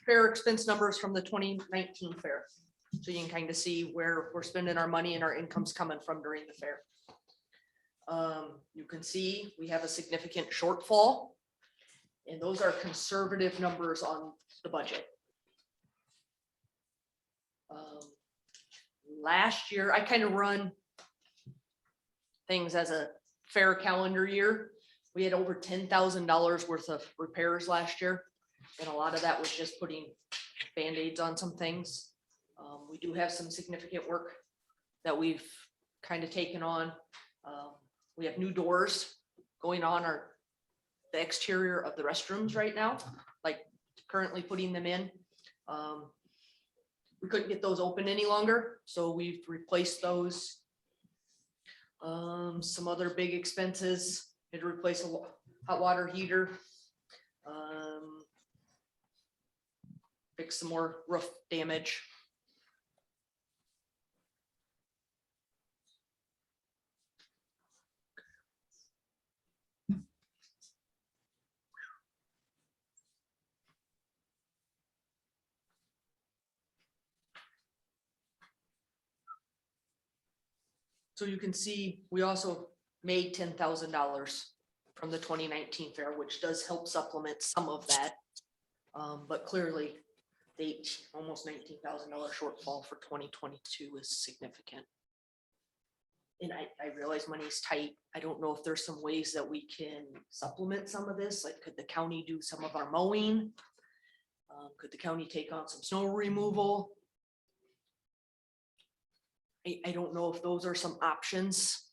fair expense numbers from the 2019 fair. So you can kind of see where we're spending our money and our income's coming from during the fair. You can see we have a significant shortfall. And those are conservative numbers on the budget. Last year, I kind of run things as a fair calendar year. We had over $10,000 worth of repairs last year. And a lot of that was just putting Band-Aids on some things. We do have some significant work that we've kind of taken on. We have new doors going on the exterior of the restrooms right now, like currently putting them in. We couldn't get those open any longer, so we've replaced those. Some other big expenses, had to replace a hot water heater. Fix some more roof damage. So you can see, we also made $10,000 from the 2019 fair, which does help supplement some of that. But clearly, the almost $19,000 shortfall for 2022 is significant. And I realize money's tight. I don't know if there's some ways that we can supplement some of this, like could the county do some of our mowing? Could the county take on some snow removal? I don't know if those are some options.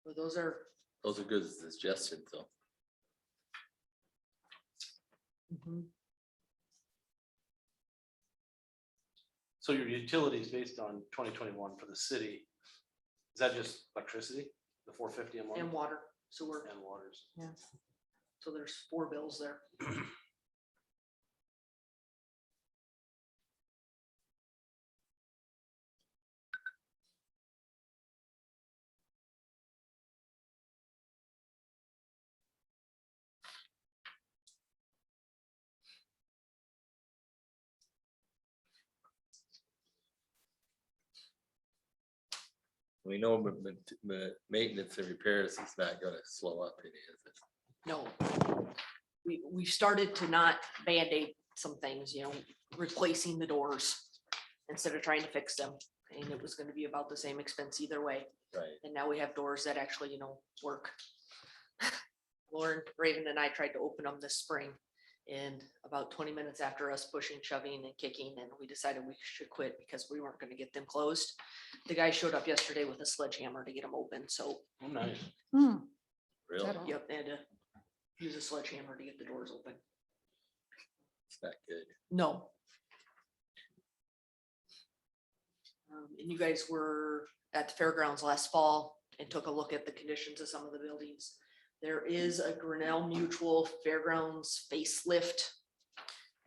But those are, Those are good suggestions, though. Mhm. So your utilities based on 2021 for the city, is that just electricity, the 450 a month? And water, sewer. And waters? Yeah. So there's 4 bills there. We know maintenance and repairs is not gonna slow up any, is it? No. We started to not Band-Aid some things, you know, replacing the doors instead of trying to fix them. And it was gonna be about the same expense either way. Right. And now we have doors that actually, you know, work. Lauren, Raven and I tried to open them this spring. And about 20 minutes after us pushing, shoving and kicking, and we decided we should quit because we weren't gonna get them closed. The guy showed up yesterday with a sledgehammer to get them open, so, Oh, nice. Hmm, Really? that all? yep, they had to use a sledgehammer to get the doors open. It's not good. No. And you guys were at the fairgrounds last fall and took a look at the conditions of some of the buildings. There is a Grinnell Mutual Fairgrounds facelift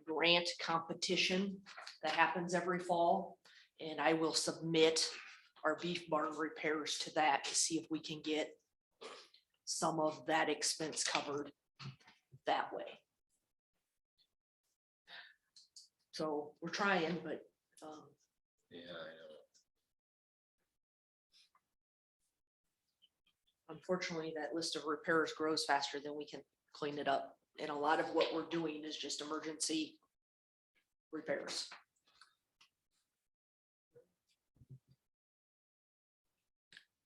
grant competition that happens every fall. And I will submit our beef barn repairs to that to see if we can get some of that expense covered that way. So we're trying, but Yeah, I know. unfortunately, that list of repairs grows faster than we can clean it up. And a lot of what we're doing is just emergency repairs.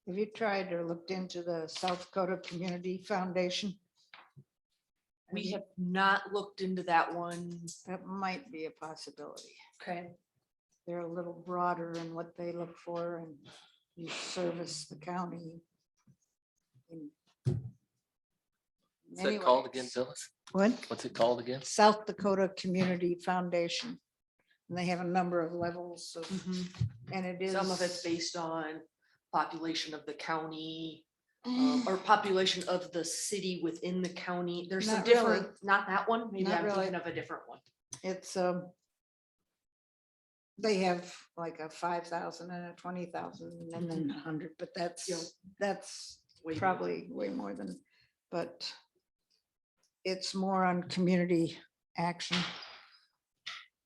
Have you tried or looked into the South Dakota Community Foundation? We have not looked into that one. That might be a possibility. Okay. They're a little broader in what they look for, and you service the county in What's many that called ways. again, Phyllis? What? What's it called again? South Dakota Community Foundation. And they have a number of levels of, and it is. Some of it's based on population of the county, or population of the city within the county. There's some Not really. different, not that one, maybe Not I'm really. thinking of a different one. It's, they have like a 5,000 and a 20,000 and then 100, but Yeah. that's Way more. probably way more than, but it's more on community action.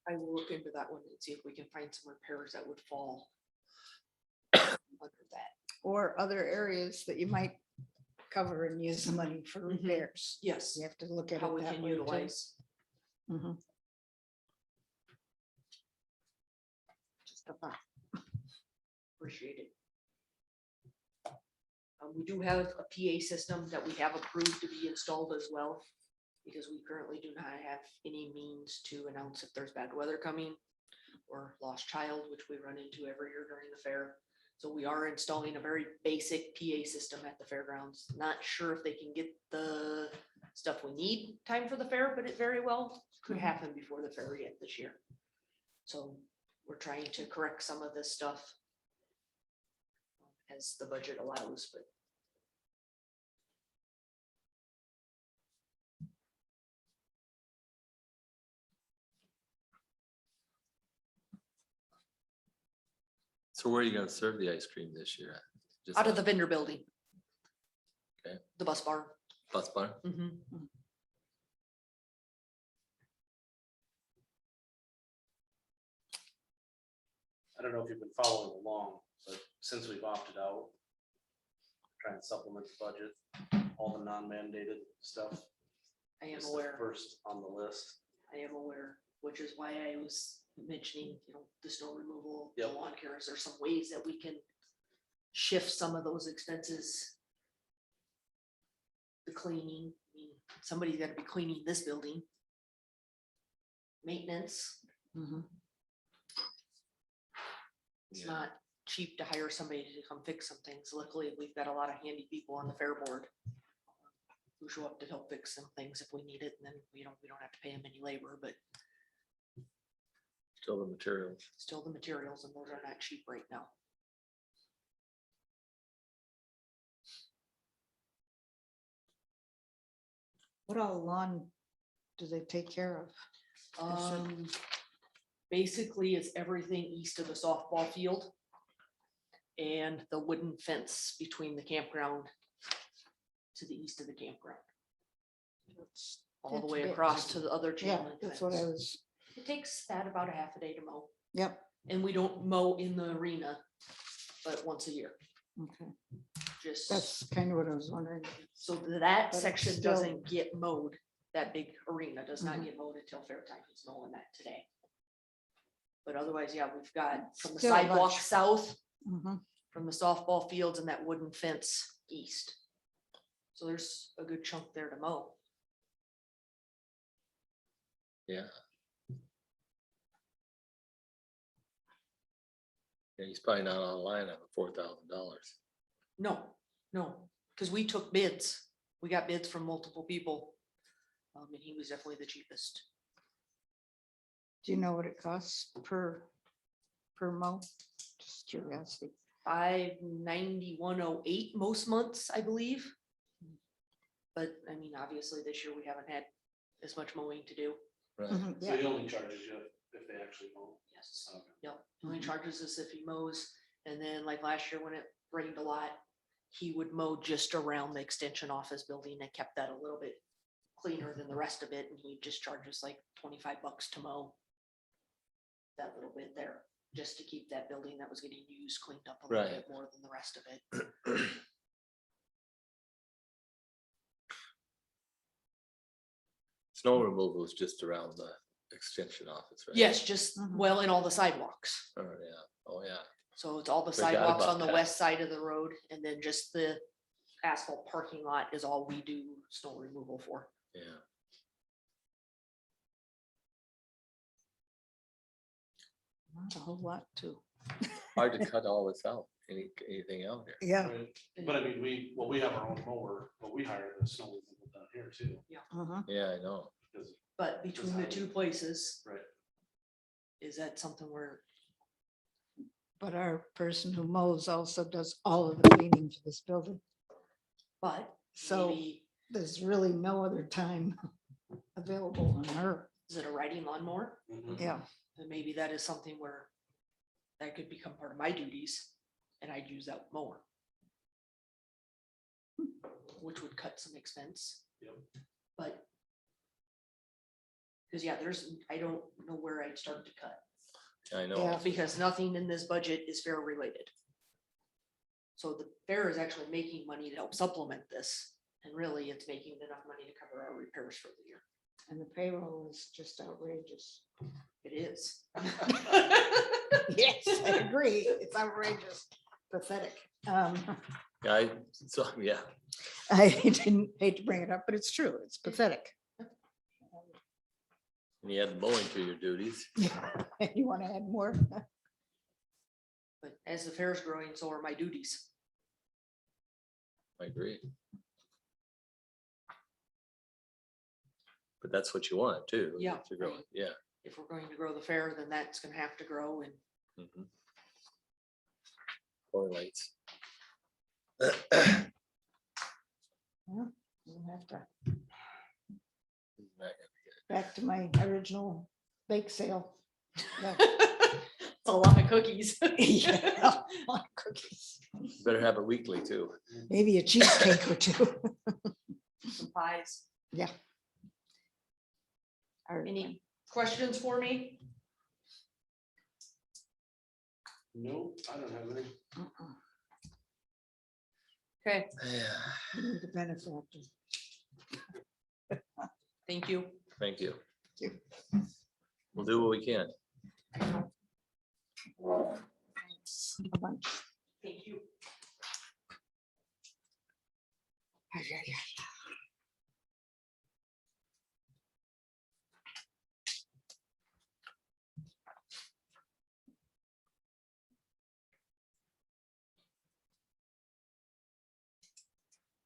I will look into that one and see if we can find some repairs that would fall under that. Or other areas that you might cover and use the money for Mhm. repairs. Yes, You have to look at how it we that can way too. utilize. Mhm. Just a thought. Appreciate it. We do have a PA system that we have approved to be installed as well, because we currently do not have any means to announce if there's bad weather coming or lost child, which we run into every year during the fair. So we are installing a very basic PA system at the fairgrounds. Not sure if they can get the stuff we need time for the fair, but it very well could happen before the fair yet this year. So we're trying to correct some of this stuff as the budget allows, but So where are you gonna serve the ice cream this year? Just out of the vendor building. Okay. The bus barn. Bus barn? Mhm. I don't know if you've been following along, but since we've opted out, trying to supplement the budget, all the non-mandated stuff. I am is the aware, First on the list. I am aware, which is why I was mentioning, you know, the snow removal, the Yep. lawn cares, there's some ways that we can shift some of those expenses. The cleaning, I mean, somebody's gotta be cleaning this building. Maintenance, Mhm. it's Yeah. not cheap to hire somebody to come fix some things. Luckily, we've got a lot of handy people on the fair board. who show up to help fix some things if we need it, and then we don't have to pay them any labor, but Still the materials. still the materials, and those are not cheap right now. What all lawn do they take care of? Is it- Basically, it's everything east of the softball field and the wooden fence between the campground to the east of the campground, all the That's way big. across to the other chain Yeah, link that's what I fence. was, It takes that about a half a day to mow, yep, and we don't mow in the arena, but once a year, okay. just That's kind of what I was wondering. so that but it's section still- doesn't get mowed. That big arena does not Mhm. get mowed until fair time. He's mowing that today. But otherwise, yeah, we've got from the Still a bunch. sidewalk south, Mhm. from the softball fields and that wooden fence east. So there's a good chunk there to mow. Yeah. Yeah, he's probably not online at $4,000. No, because we took bids. We got bids from multiple people. And he was definitely the cheapest. Do you know what it costs per mow? Just curiosity. 591.08 most months, I believe. But I mean, obviously this year we haven't had as much mowing to do. Right. Mhm, So yeah. he only charges you if they actually mow. Yes. Okay. Yep, he only charges us if he mows, and then like last year when it rained a lot, he would mow just around the extension office building and kept that a little bit cleaner than the rest of it, and he just charges like $25 to mow that little bit there, just to keep that building that was getting used cleaned up a little Right. bit more than the rest of it. Snow removal is just around the extension office, right? Yes, just, Mhm. well, in all the sidewalks. Oh, yeah, oh, yeah. So it's all the Forgot sidewalks about on the that. west side of the road, and then just the asphalt parking lot is all we do snow removal for. Yeah. Not a whole lot too. Hard to cut all this out, anything out here. Yeah. Right. But I mean, we have our own mower, but we hire the snow removal down here too. Mhm. Yeah, I know. Because, But between the two places, right, is that something where, But our person who mows also does all of the cleaning for this building. but So maybe, there's really no other time available on her. is it a riding lawnmower? mhm. Yeah. Then maybe that is something where that could become part of my duties, and I'd use that mower. Which would cut some expense. Yep. But. Cause yeah, I don't know where I'd start to cut. I know. Yeah. Because nothing in this budget is fair related. So the fair is actually making money to help supplement this, and really it's making enough money to cover our repairs for the year. And the payroll is just outrageous. It is. Yes, I agree. It's outrageous, pathetic. So, yeah, I didn't hate to bring it up, but it's true. It's pathetic. and you add mowing to your duties. You want to add more? But as the fair is growing, so are my duties. I agree. But that's what you want too. Yeah, to grow it. right. Yeah. If we're going to grow the fair, then that's gonna have to grow, and Mhm. Or lights. We'll have to, back to my original bake sale. Yeah. it's a lot of cookies. Yeah, a lot of cookies. Better have it weekly too. Maybe a cheesecake or two. Some pies. Yeah. Any questions for me? No, I don't have any. Okay, Yeah, We need a benefactor. thank you. thank you. Thank We'll do what we can. Thanks a bunch. Thank you. Ay, ay, ay.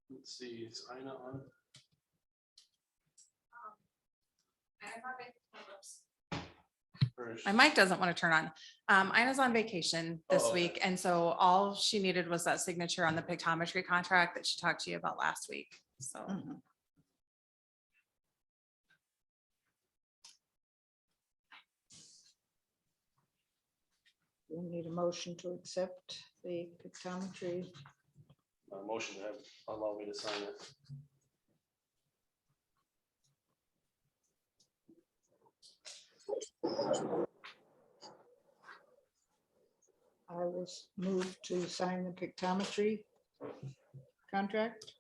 Let's see, is Ina on? My mic doesn't want to turn on. Ina's on vacation this Oh, okay. week, and so all she needed was that signature on the pictometry contract that she talked to you about last week. So Mhm. We need a motion to accept the pictometry. Motion to have, allow me to sign it. I was moved to sign the pictometry contract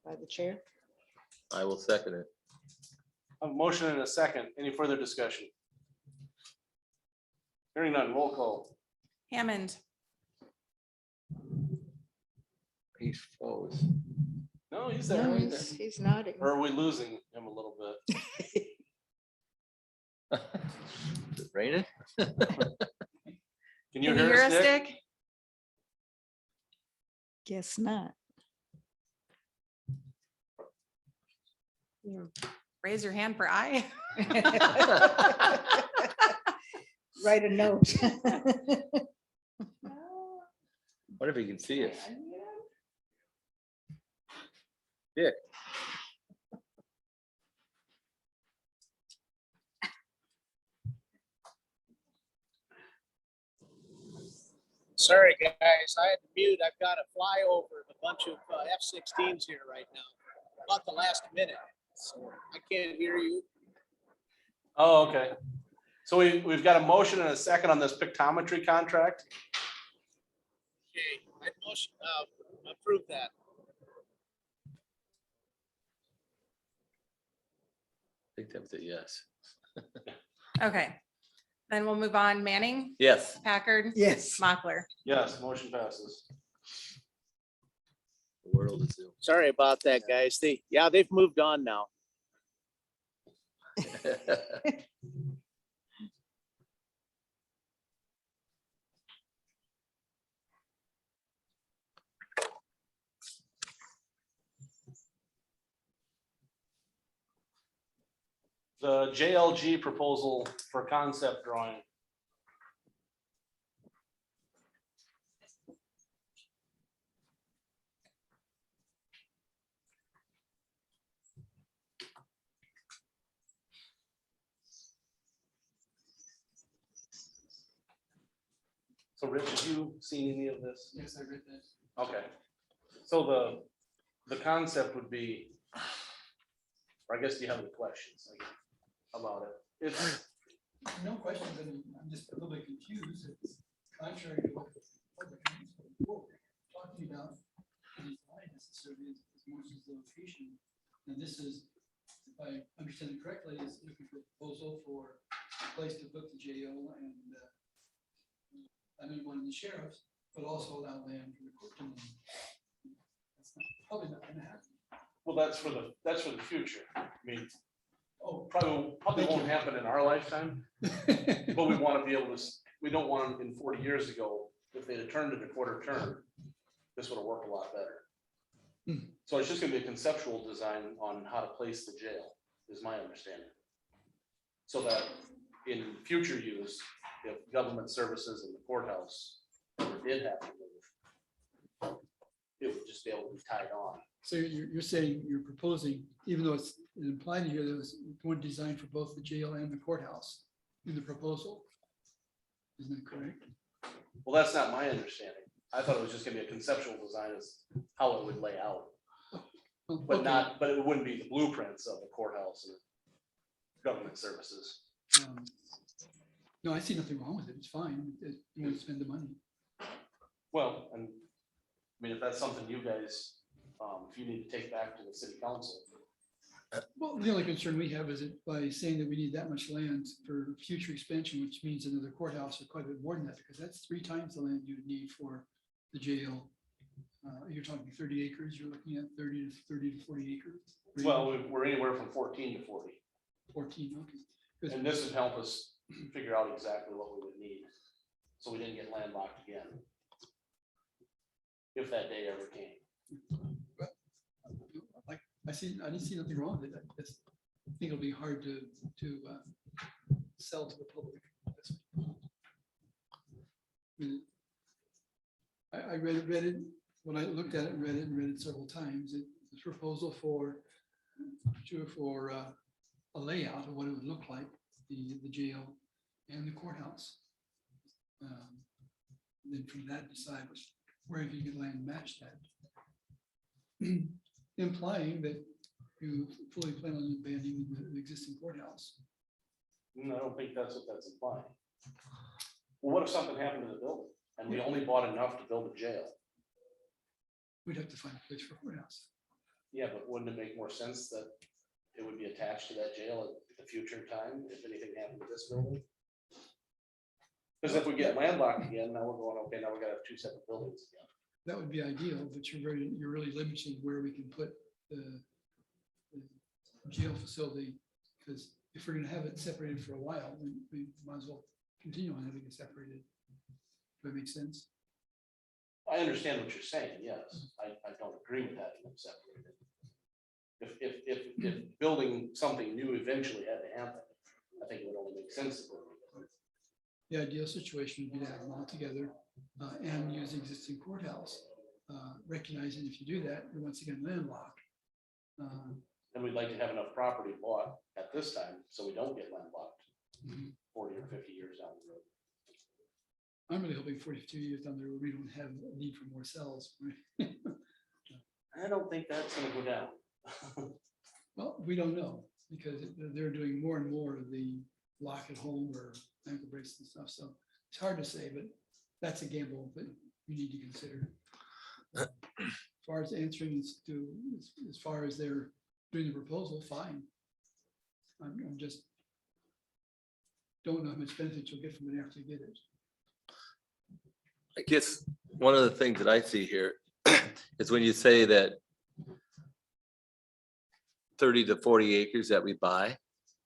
by the chair. I will second it. A motion and a second. Any further discussion? Hearing none, roll call. Hammond, He froze. No, he's there. No, He's there. he's nodding. Or are we losing him a little bit? Is it raining? Can you can you hear us, Dick? Dick? Guess not. Raise your hand for I. Write a note. What if he can see us? Sorry, guys, I had to mute. I've got to fly over a bunch of F-16s here right now. About the last minute, so I can't hear you. Oh, okay. So we've got a motion and a second on this pictometry contract. Okay, I motion, approve that. I think that was a yes. Okay, then we'll move on. Manning, Yes. Packard, Yes. Mochler. Yes, motion passes. The world is Zoom. Sorry about that, guys. They've moved on now. The JLG proposal for concept drawing. So Rich, have you seen any of this? Yes, I read that. Okay. So the concept would be, or I guess do you have any questions about it? It's, No questions, I'm just a little bit confused. It's contrary to what the public talking about. The design necessarily as much as the location. And this is, if I understand it correctly, is looking for a proposal for a place to put the jail and I mean, one of the sheriffs, but also allow land for the court to move. That's probably not gonna happen. well, that's for the future. I mean, Oh, probably won't happen in our lifetime, but we want to be able to, we don't want in 40 years ago, if they'd have turned it a quarter turn, this would have worked a lot better. So it's just gonna be a conceptual design on how to place the jail, is my understanding. So that in future use, if government services in the courthouse ever did have to move, it would just be able to be tied on. so you're saying, you're proposing, even though it's implied here, there was one design for both the jail and the courthouse in the proposal. Isn't that correct? Well, that's not my understanding. I thought it was just gonna be a conceptual design as how it would lay out, Oh, but okay. but it wouldn't be the blueprints of the courthouse and government services. No, I see nothing wrong with it. It's fine. You want to spend the money. Well, and I mean, if that's something you guys, if you need to take back to the city council. Well, the only concern we have is that by saying that we need that much land for future expansion, which means another courthouse or quite a bit more than that, because that's 3 times the land you would need for the jail. You're talking 30 acres, you're looking at 30 to 40 acres. Well, we're anywhere from 14 to 40. 14, okay. Good. And this would help us figure out exactly what we would need, so we didn't get landlocked again. If that day ever came. Like, I didn't see nothing wrong with it. think it'll be hard to sell to the public. I read it, when I looked at it and read it several times, it's a proposal for a layout of what it would look like, the jail and the courthouse. Then from that decide where you could land match that. Implying that you fully plan on abandoning the existing courthouse. I don't think that's what that's implying. Well, what if something happened to the building and we only bought enough to build a jail? We'd have to find a place for a courthouse. Yeah, but wouldn't it make more sense that it would be attached to that jail at the future time if anything happened to this building? Because if we get landlocked again, now we're going, okay, now we gotta have two separate buildings again. That would be ideal, but you're really limiting where we can put the jail facility. Because if we're gonna have it separated for a while, we might as well continue on having it separated. Does that make sense? I understand what you're saying, yes. I don't agree with having them separated. If building something new eventually had to happen, I think it would only make sense. to build it. The ideal situation would be to have them all together and use the existing courthouse. Recognizing if you do that, you're once again landlocked. And we'd like to have enough property bought at this time, so we don't get landlocked 40 or 50 years down the road. I'm really hoping 42 years down there, we don't have a need for more cells. I don't think that's gonna go down. Well, we don't know, because they're doing more and more of the lock at home or ankle bracelets and stuff, so it's hard to say, but that's a gamble that you need to consider. As far as answering as far as they're doing the proposal, fine. I'm just don't know how much benefit you'll get from it after you get it. I guess one of the things that I see here is when you say that 30 to 40 acres that we buy,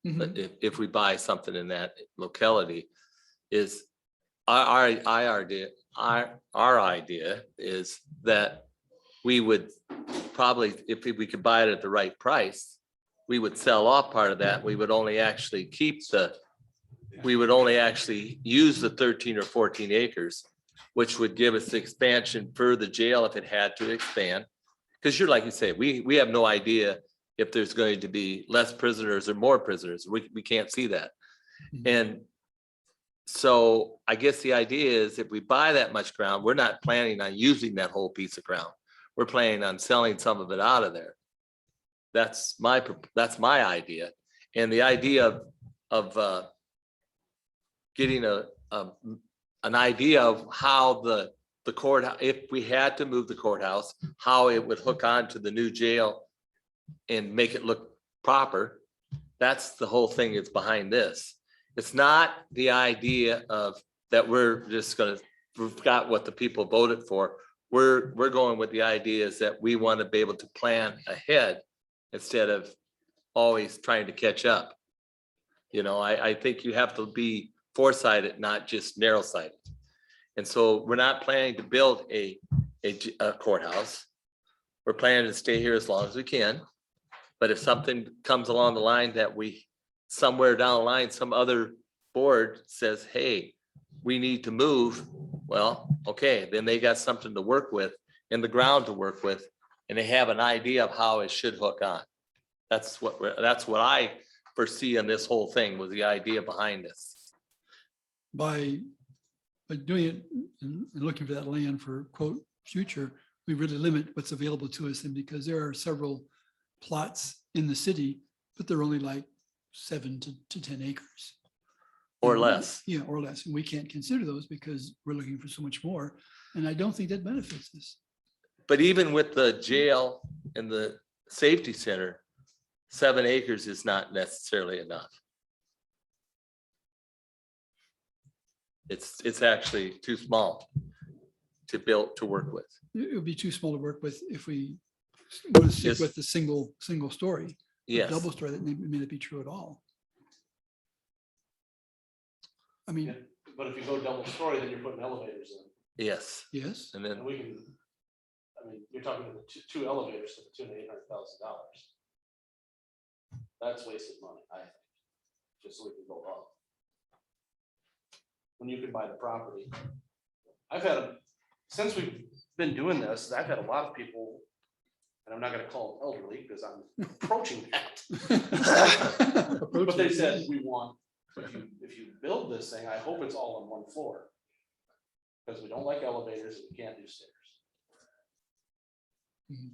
but if we buy something in that locality, is our idea is that we would probably, if we could buy it at the right price, we would sell off part of that. We would only actually use the 13 or 14 acres, which would give us expansion for the jail if it had to expand. Because you're like you say, we have no idea if there's going to be less prisoners or more prisoners. We can't see that. And so I guess the idea is if we buy that much ground, we're not planning on using that whole piece of ground. We're planning on selling some of it out of there. That's my idea. And the idea of getting an idea of how the courthouse, if we had to move the courthouse, how it would hook on to the new jail and make it look proper. That's the whole thing that's behind this. It's not the idea of that we're just we've got what the people voted for. We're going with the idea is that we want to be able to plan ahead instead of always trying to catch up. You know, I think you have to be foresighted, not just narrow-sighted. And so we're not planning to build a courthouse. We're planning to stay here as long as we can. But if something comes along the line that somewhere down the line, some other board says, hey, we need to move, well, okay, then they got something to work with and the ground to work with, and they have an idea of how it should hook on. That's what I foresee in this whole thing, was the idea behind this. By doing it and looking for that land for quote future, we really limit what's available to us. And because there are several plots in the city, but they're only like 7 to 10 acres. Or less. Yeah, or less. And we can't consider those because we're looking for so much more. And I don't think that benefits us. But even with the jail and the safety center, 7 acres is not necessarily enough. It's actually too small to work with. It would be too small to work with if we want to stick Yes. with the single story. Yes. Double story, that may not be true at all. I mean, But if you go double story, then you're putting elevators in. Yes. yes, And then And we can, you're talking two elevators to the tune of $800,000. That's wasted money, I think, just so we can go up. When you can buy the property. Since we've been doing this, I've had a lot of people, and I'm not gonna call them elderly, because I'm approaching that. But they said, we want, if you build this thing, I hope it's all on one floor. Because we don't like elevators and we can't do stairs. Mhm.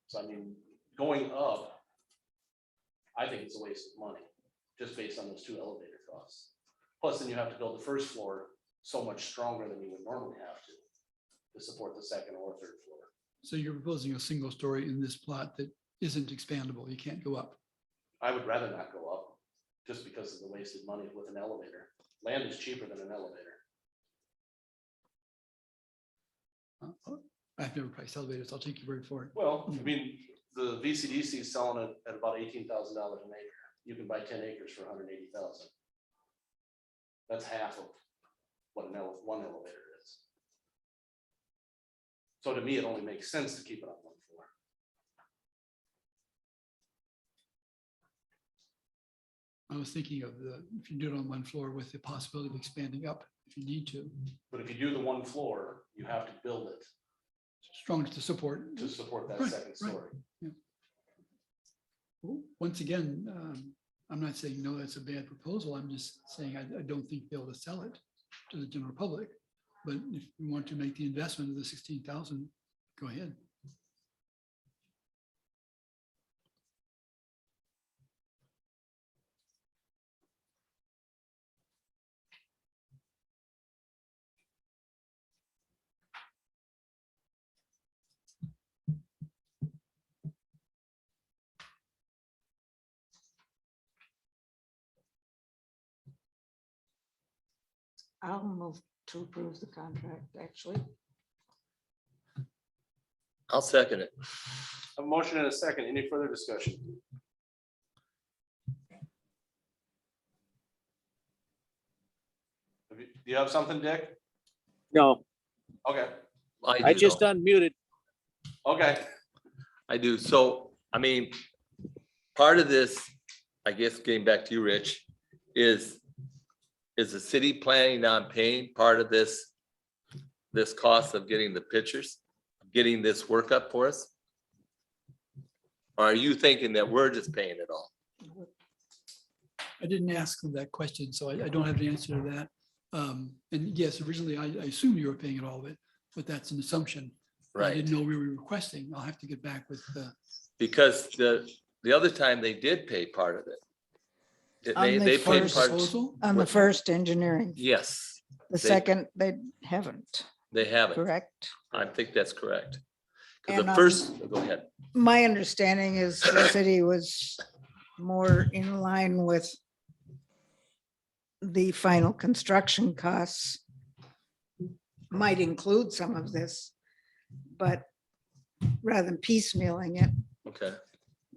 So I mean, going up, I think it's a waste of money, just based on those two elevator costs. Plus, then you have to build the first floor so much stronger than you would normally have to support the second or third floor. So you're proposing a single story in this plot that isn't expandable. You can't go up. I would rather not go up, just because of the wasted money with an elevator. Land is cheaper than an elevator. I've never priced elevators. I'll take your word for it. Well, I mean, the VCDC is selling it at about $18,000 an acre. You can buy 10 acres for 180,000. That's half of what one elevator is. So to me, it only makes sense to keep it on one floor. I was thinking of if you do it on one floor with the possibility of expanding up if you need to. But if you do the one floor, you have to build it Strong to support. to support that Right, second right. story. Well, once again, I'm not saying, no, that's a bad proposal. I'm just saying, I don't think they'll be able to sell it to the general public. But if you want to make the investment of the 16,000, go ahead. I'll move to approve the contract, actually. I'll second it. A motion and a second. Any further discussion? Do you have something, Dick? No, Okay, I do just know. unmuted. okay. I do. So, I mean, part of this, I guess, getting back to you, Rich, is the city planning on paying part of this cost of getting the pictures, getting this work up for us? Or are you thinking that we're just paying it all? I didn't ask them that question, so I don't have an answer to that. And yes, originally I assumed you were paying it all of it, but that's an assumption. I Right? didn't know we were requesting. I'll have to get back with, Because the other time they did pay part of it. On the They paid first part, proposal. On the first engineering, yes, the they- second, they haven't, they have it. correct? I think that's correct. Because And, the first, go ahead. My understanding is the city was more in line with the final construction costs. Might include some of this, but rather than piecemealing it, Okay,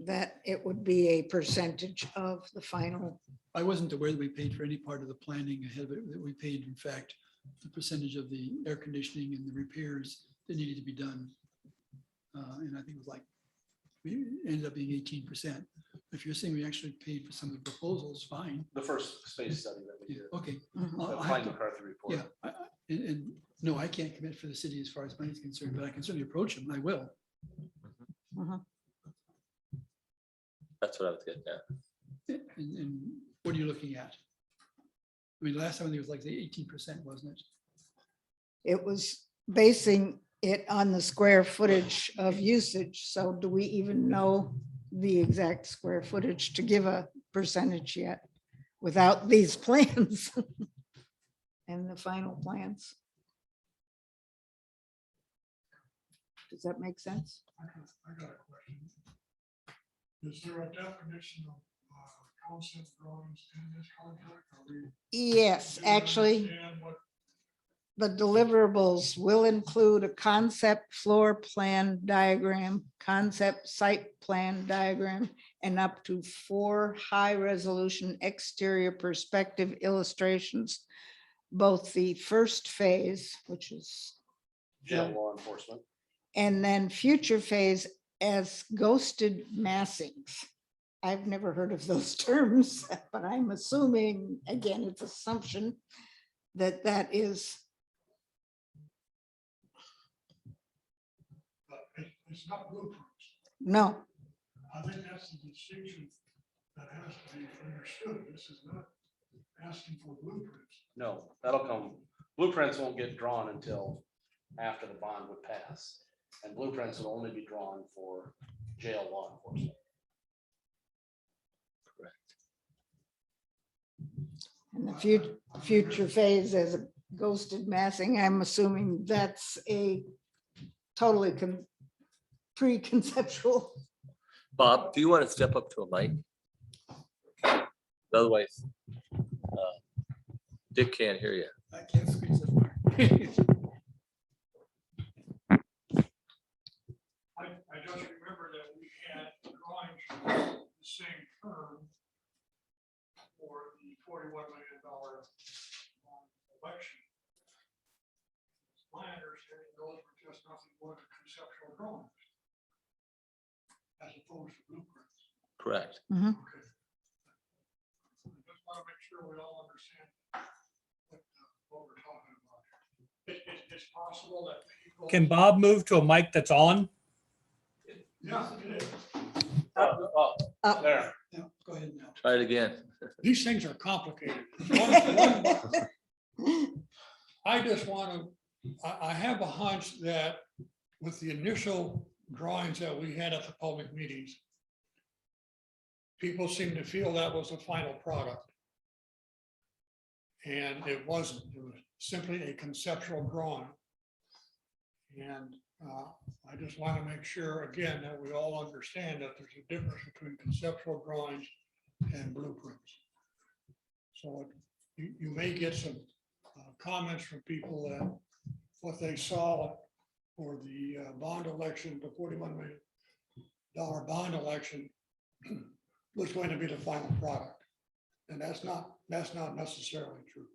that it would be a percentage of the final. I wasn't aware that we paid for any part of the planning ahead of it, that we paid, in fact, the percentage of the air conditioning and the repairs that needed to be done. And I think it was like, we ended up being 18%. If you're saying we actually paid for some of the proposals, fine. The first space study that we Yeah, did, okay. Mhm. I'll the have Klein to- McCarthy report. Yeah, and no, I can't commit for the city as far as money is concerned, but I can certainly approach them. I will. that's what I was getting at. And what are you looking at? I mean, last time it was like the 18%, wasn't it? It was basing it on the square footage of usage. So do we even know the exact square footage to give a percentage yet without these plans? And the final plans? Does that make sense? I got a question. Is there a definition of concept drawings in this contract? Are we- Yes, do we actually, understand what- the deliverables will include a concept floor plan diagram, concept site plan diagram, and up to 4 high-resolution exterior perspective illustrations. Both the first phase, which is, Jail law enforcement. and then future phase as ghosted massings. I've never heard of those terms, but I'm assuming, again, it's assumption that that is, But it's not blueprints. no, I think that's the distinction that has to be understood. This is not asking for blueprints. No, that'll come, blueprints won't get drawn until after the bond would pass. And blueprints will only be drawn for jail law enforcement. in the future phase as a ghosted massing, I'm assuming that's a totally preconceptual. Bob, do you want to step up to a mic? Otherwise, Dick can't hear you. I can't squeeze it far. I just remember that we had drawings from the same firm for the $41 million election. My understanding, those were just nothing more than conceptual drawings as opposed to blueprints. Correct. Mhm. Okay. I just want to make sure we all understand what we're talking about. It's possible that people. Can Bob move to a mic that's on? Yeah, it is. There. Yeah, go ahead now. Try it again. These things are complicated. I just want to, I have a hunch that with the initial drawings that we had at the public meetings, people seem to feel that was the final product. And it wasn't. It was simply a conceptual drawing. And I just want to make sure, again, that we all understand that there's a difference between conceptual drawings and blueprints. So you may get some comments from people that what they saw for the bond election, the $41 million bond election was going to be the final product. And that's not necessarily true.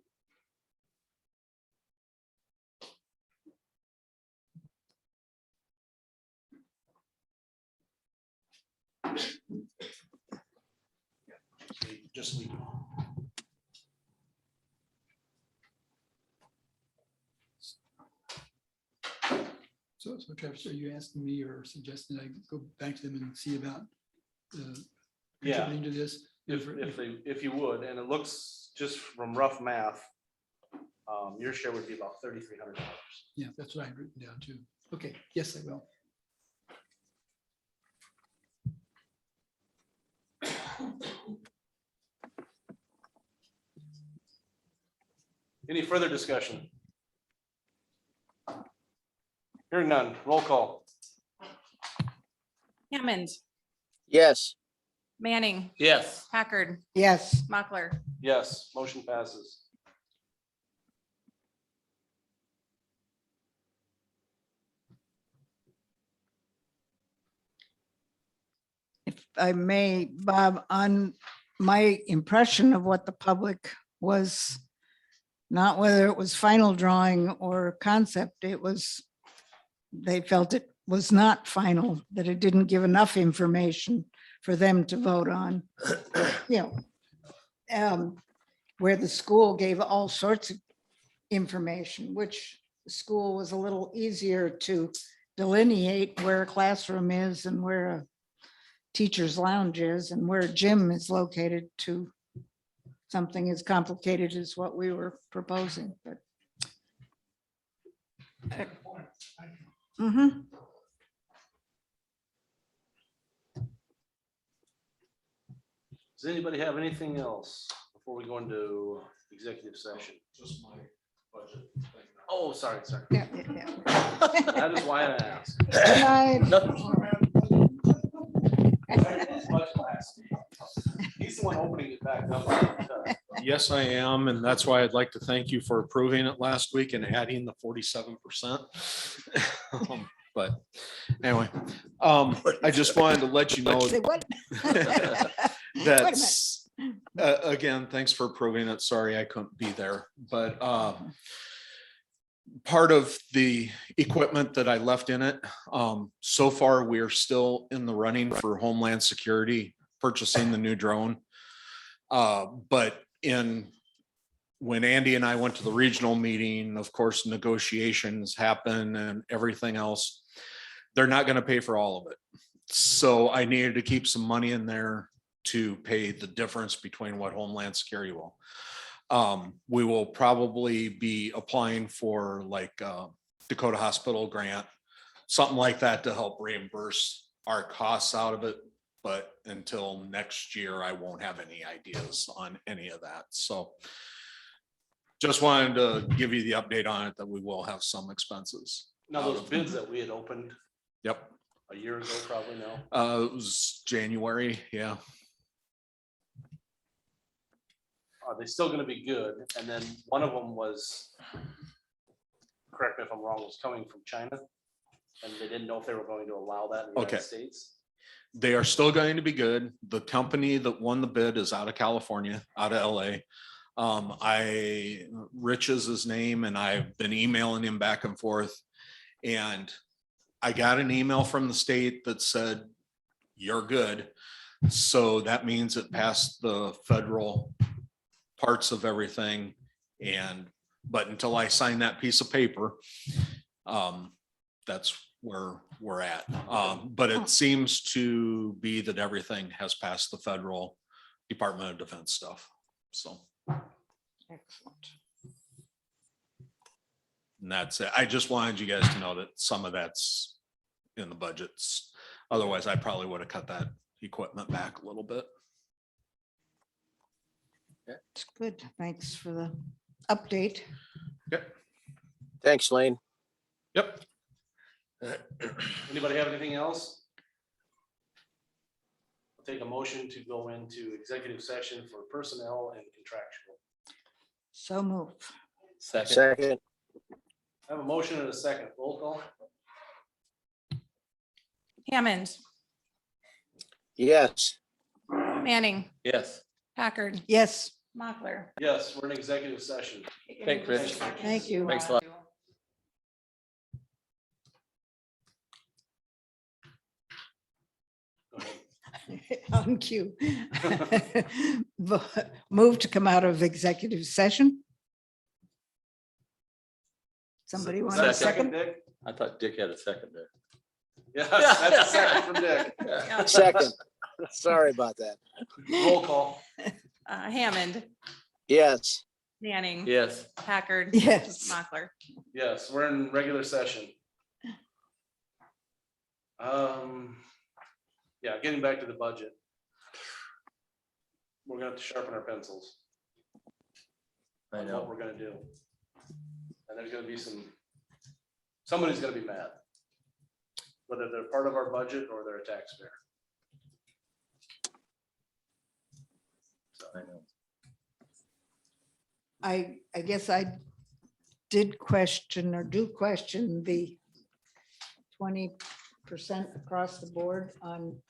Just leave it on. So Travis, are you asking me or suggesting I go back to them and see about Yeah. contributing to this? If you would, and it looks just from rough math, your share would be about $3,300. Yeah, that's what I've written down too. Okay, yes, I will. Any further discussion? Hearing none, roll call. Hammond, Yes. Manning, Yes. Packard, Yes, Mochler. Yes, motion passes. if I may, Bob, on my impression of what the public was, not whether it was final drawing or concept, it was, they felt it was not final, that it didn't give enough information for them to vote on. You know, where the school gave all sorts of information, which the school was a little easier to delineate where a classroom is and where a teacher's lounge is and where a gym is located to something as complicated as what we were proposing, but. Mhm. Does anybody have anything else before we go into executive session? Just my budget thing. Oh, sorry. Yeah, yeah, yeah. That is why I asked. Good night. He's the one opening it back up. Yes, I am, and that's why I'd like to thank you for approving it last week and adding the 47%. But anyway, I just wanted to let you know Say what? that's, again, thanks for approving it. Sorry, I couldn't be there, but part of the equipment that I left in it, so far, we're still in the running for Homeland Security purchasing the new drone. But when Andy and I went to the regional meeting, of course, negotiations happen and everything else. They're not gonna pay for all of it. So I needed to keep some money in there to pay the difference between what Homeland Security will. We will probably be applying for like Dakota Hospital grant, something like that to help reimburse our costs out of it. But until next year, I won't have any ideas on any of that. So just wanted to give you the update on it, that we will have some expenses. Now, those bids that we had opened Yep. a year ago, probably now. It was January, yeah. Are they still gonna be good? And then one of them was, correct me if I'm wrong, was coming from China. And they didn't know if they were going to allow that in the Okay. United States. They are still going to be good. The company that won the bid is out of California, out of LA. Rich is his name, and I've been emailing him back and forth. And I got an email from the state that said, you're good. So that means it passed the federal parts of everything. But until I sign that piece of paper, that's where we're at. But it seems to be that everything has passed the federal Department of Defense stuff. So. Excellent. And that's it. I just wanted you guys to know that some of that's in the budgets. Otherwise, I probably would have cut that equipment back a little bit. It's good. Thanks for the update. Thanks, Lane. Yep. Anybody have anything else? I'll take a motion to go into executive session for personnel and contractual. So move. Second, I have a motion and a second. Roll call. Hammond, yes. Manning, Yes. Packard, Yes, Mochler. Yes, we're in executive session. Thanks, Rich. thank you. Thanks a lot. Go ahead. On cue. Move to come out of executive session. Somebody want a second? Dick? I thought Dick had a second there. Yes, that's a second from Dick. Second. Sorry about that. Roll call. Hammond, Yes. Manning. Yes. Packard. Yes. Mochler. Yes, we're in regular session. Yeah, getting back to the budget. We're gonna have to sharpen our pencils. I on What know. we're gonna do. And there's gonna be somebody's gonna be mad. Whether they're part of our budget or they're a taxpayer. I know. I guess I did question or do question the 20% across the board on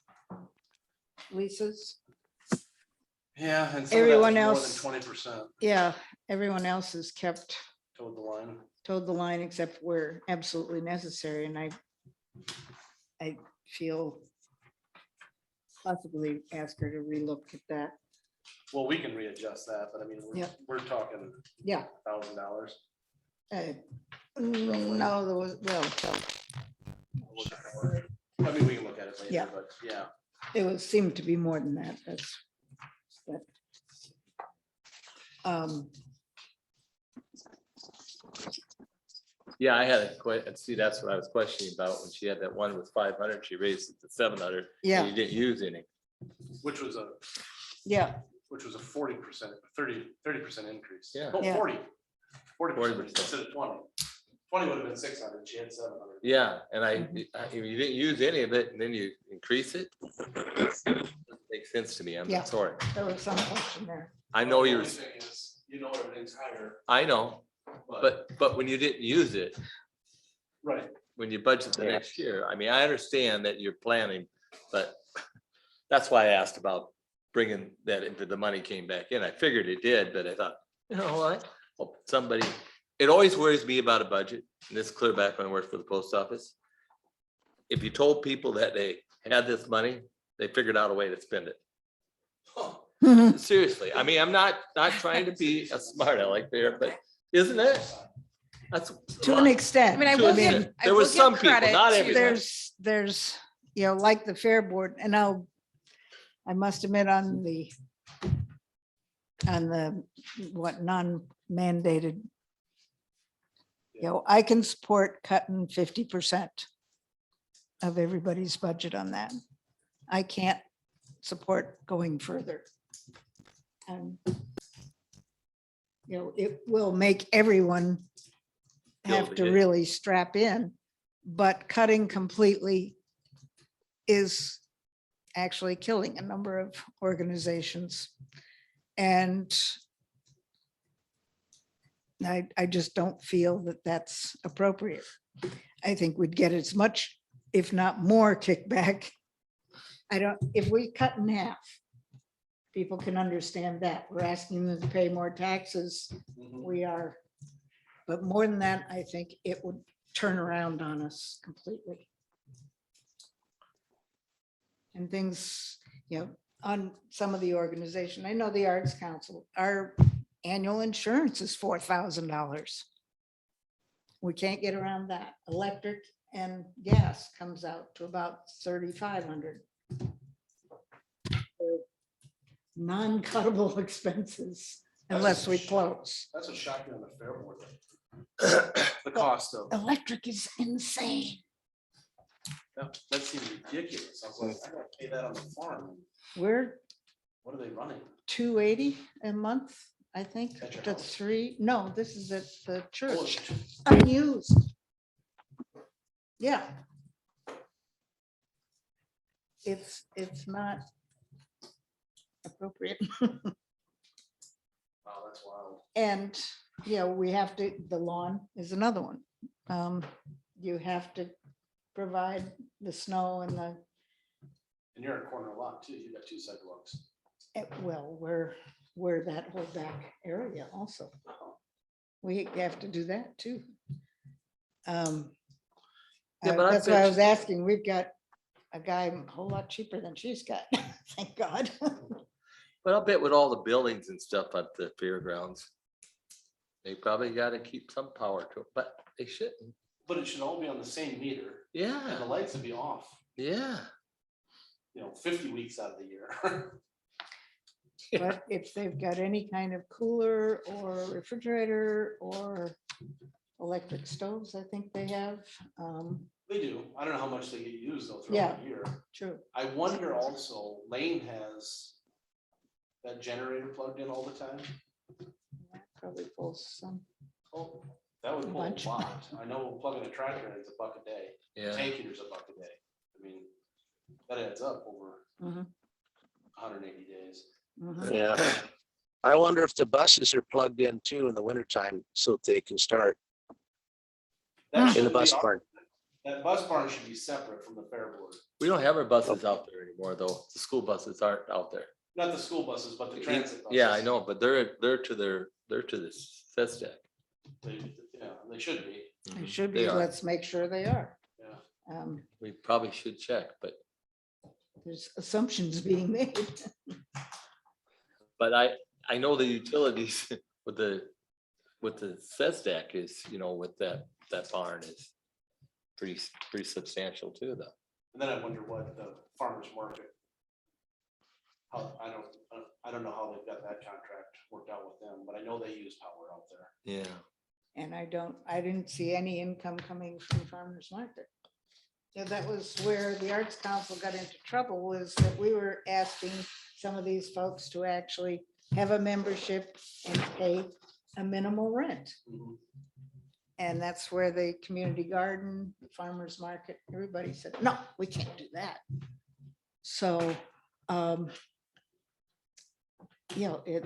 leases. Yeah, and some of Everyone that's more else- than 20% Yeah, everyone else has kept toward the line. towed the line except where absolutely necessary, and I feel possibly ask her to relook at that. Well, we can readjust that, but I mean, Yeah. we're talking Yeah. $1,000. No, there was, well, I mean, we can look at it Yeah. later, but yeah. it would seem to be more than that, that's. that. Yeah, I had a see, that's what I was questioning about when she had that one with 500, she raised it to 700. and Yeah. You didn't use any. Which was a Yeah, 40%, 30% increase. Yeah. No, Yeah. 40% 40%. instead of 20. 20 would have been 600, she had 700. Yeah, and if you didn't use any of it and then you increase it. Makes sense to me. I'm Yeah. sorry. there was some question there. I know The you, only thing is, you know, everything's higher, I know, but when you didn't use it, right, when you budget the next year, I mean, I understand that you're planning, but that's why I asked about bringing that into the money came back in. I figured it did, but I thought, you know what? Hope somebody, it always worries me about a budget, and this is clear back when I worked for the post office. If you told people that they had this money, they figured out a way to spend it. Seriously, I mean, I'm not trying to be a smart aleck there, but isn't it? That's. To an extent. I mean, I To will an give, extent. I There will was give some people, credit not to- everybody. There's, you know, like the Fair Board, and I must admit on the what non-mandated, you know, I can support cutting 50% of everybody's budget on that. I can't support going further. And you know, it will make everyone have to Yeah. really strap in, but cutting completely is actually killing a number of organizations. And I just don't feel that that's appropriate. I think we'd get as much, if not more kickback. If we cut in half, people can understand that. We're asking them to pay more taxes. We are. But more than that, I think it would turn around on us completely. And things, you know, on some of the organization, I know the Arts Council, our annual insurance is $4,000. We can't get around that. Electric and gas comes out to about 3,500. Non-cuttable expenses unless we close. That's what shocked me on the Fair Board. The cost of, Electric is insane. that seems ridiculous. I was like, I gotta pay that on the farm. We're What are they running? 280 a month, I think, At your to house? 3. No, this is at the church, Oh, unused. Yeah. It's not appropriate. wow, that's wild. And, you know, we have to, the lawn is another one. You have to provide the snow and the, And you're in a corner lot too. You got 2 sidewalks. well, we're that whole back area also. We have to do that too. Yeah, but I That's why I bet was asking, we've got a guy a whole lot cheaper than she's got, thank God. But I'll bet with all the buildings and stuff at the fairgrounds, they probably gotta keep some power to it, but they shouldn't. But it should all be on the same meter and the Yeah, lights would be off, yeah. 50 weeks out of the year. But if they've got any kind of cooler or refrigerator or electric stoves, I think they have. They do. I don't know how much they get used though Yeah. throughout the year. True. I wonder also, Lane has that generator plugged in all the time. Probably pulls some. Oh, that would A pull a bunch. lot. I know plugging a tractor in is $1 a day. Yeah, Tank heater's $1 a day. I mean, that adds up over Mhm, 180 days. mhm. Yeah. I wonder if the buses are plugged in too in the wintertime so that they can start That in the shouldn't be bus on- barn. That bus barn should be separate from the Fair Board. we don't have our buses out there anymore, though. The school buses aren't out there. Not the school buses, but the transit buses. Yeah, I know, but they're to the set deck. Yeah, they should be. They should They be, are. let's make sure they are. Yeah. We probably should check, but There's assumptions being made. But I know the utilities with the set deck is, with that barn is pretty substantial too, though. And then I wonder what the farmer's market. I don't know how they've got that contract worked out with them, but I know they use power out there. Yeah. And I didn't see any income coming from farmers market. So that was where the Arts Council got into trouble, was that we were asking some of these folks to actually have a membership and pay a minimal rent. And that's where the community garden, the farmers market, everybody said, no, we can't do that. So, it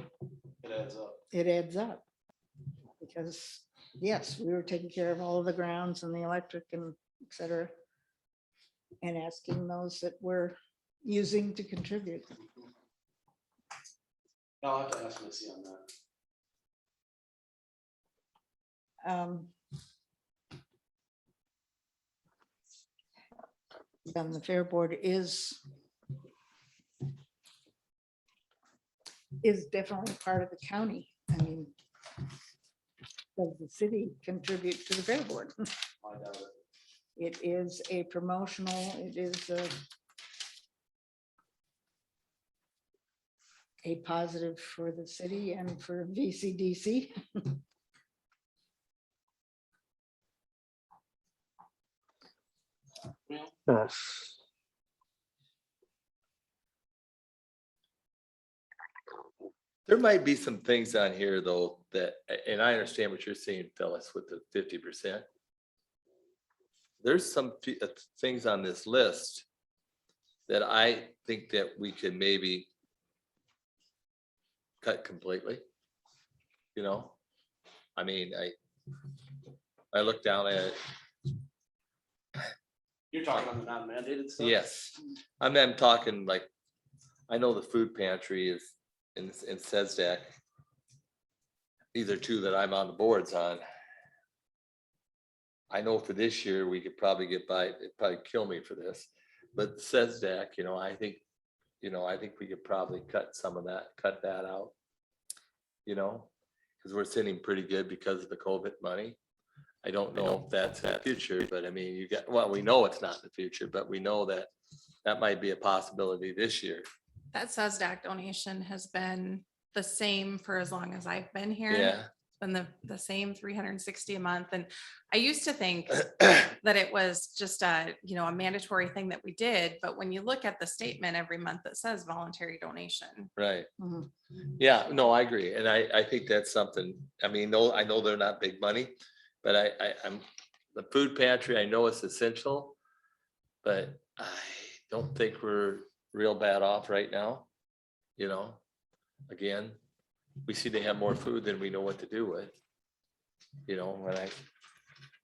It adds up. it adds up. Because, yes, we were taking care of all of the grounds and the electric and et cetera. And asking those that were using to contribute. I'll have to ask Missy on that. Then the Fair Board is is definitely part of the county. I mean, does the city contribute to the fair board? I doubt it. It is a promotional, it is a positive for the city and for VCDC. There might be some things on here though that, and I understand what you're saying, Phyllis, with the 50%. There's some things on this list that I think that we could maybe cut completely. You know, I mean, I look down at it. You're talking on the non-mandated stuff? Yes, I'm talking like, I know the food pantry is in SESDAC. These are two that I'm on the boards on. I know for this year, we could probably get by, it'd probably kill me for this, but SESDAC, you know, I think we could probably cut some of that, cut that out. You know, because we're sitting pretty good because of the COVID money. I don't know if that's in the future, but I mean, we know it's not in the future, but we know that that might be a possibility this year. That SESDAC donation has been the same for as long as I've been here. Yeah. Been the same 360 a month. And I used to think that it was just a mandatory thing that we did. But when you look at the statement every month that says voluntary donation. Right. Mhm. Yeah, no, I agree. And I think that's something, I mean, no, I know they're not big money, but I'm, the food pantry, I know it's essential, but I don't think we're real bad off right now. You know, again, we see they have more food than we know what to do with. You know,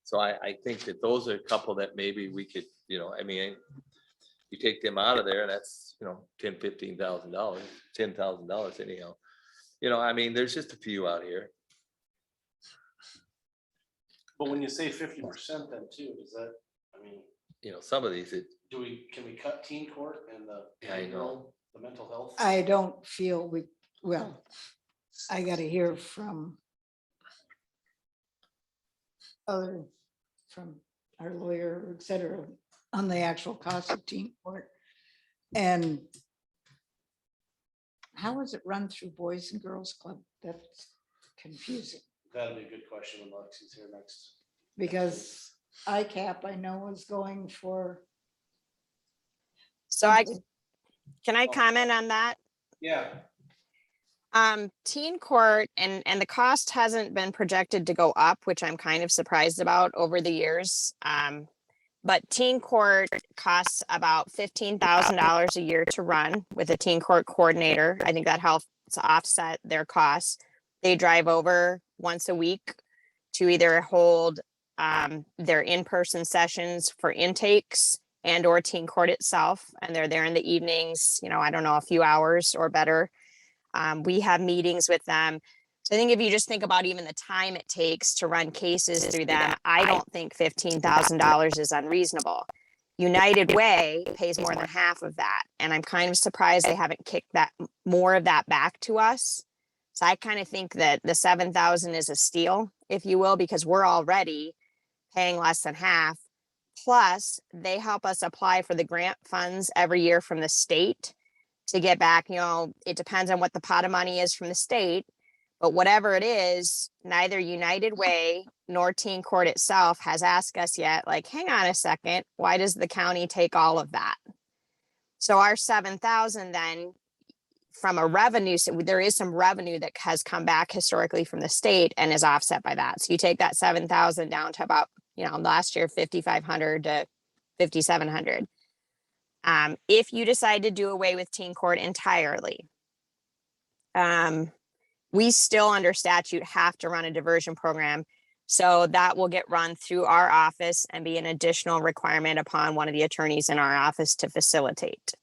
so I think that those are a couple that maybe we could, you know, I mean, you take them out of there and that's, you know, $10,000-$15,000, $10,000 anyhow. You know, I mean, there's just a few out here. But when you say 50% then too, does that, I mean, You know, some of these, can we cut teen court and the? Yeah, I know. The mental health? I don't feel well, I gotta hear from from our lawyer, et cetera, on the actual cost of teen court. And how is it run through Boys and Girls Club? That's confusing, That'll be a good question when Lexi's here next. because ICAP, I know, is going for. So can I comment on that? Yeah. Teen court and the cost hasn't been projected to go up, which I'm kind of surprised about over the years. But teen court costs about $15,000 a year to run with a teen court coordinator. I think that helps to offset their costs. They drive over once a week to either hold their in-person sessions for intakes and or teen court itself. And they're there in the evenings, you know, I don't know, a few hours or better. We have meetings with them. So I think if you just think about even the time it takes to run cases through them, I don't think $15,000 is unreasonable. United Way pays more than half of that. And I'm kind of surprised they haven't kicked more of that back to us. So I kind of think that the 7,000 is a steal, if you will, because we're already paying less than half. Plus, they help us apply for the grant funds every year from the state to get back. You know, it depends on what the pot of money is from the state, but whatever it is, neither United Way nor Teen Court itself has asked us yet, like, hang on a second, why does the county take all of that? So our 7,000 then, from a revenue, so there is some revenue that has come back historically from the state and is offset by that. So you take that 7,000 down to about, you know, last year, 5,500 to 5,700. If you decide to do away with teen court entirely, we still under statute have to run a diversion program. So that will get run through our office and be an additional requirement upon one of the attorneys in our office to facilitate.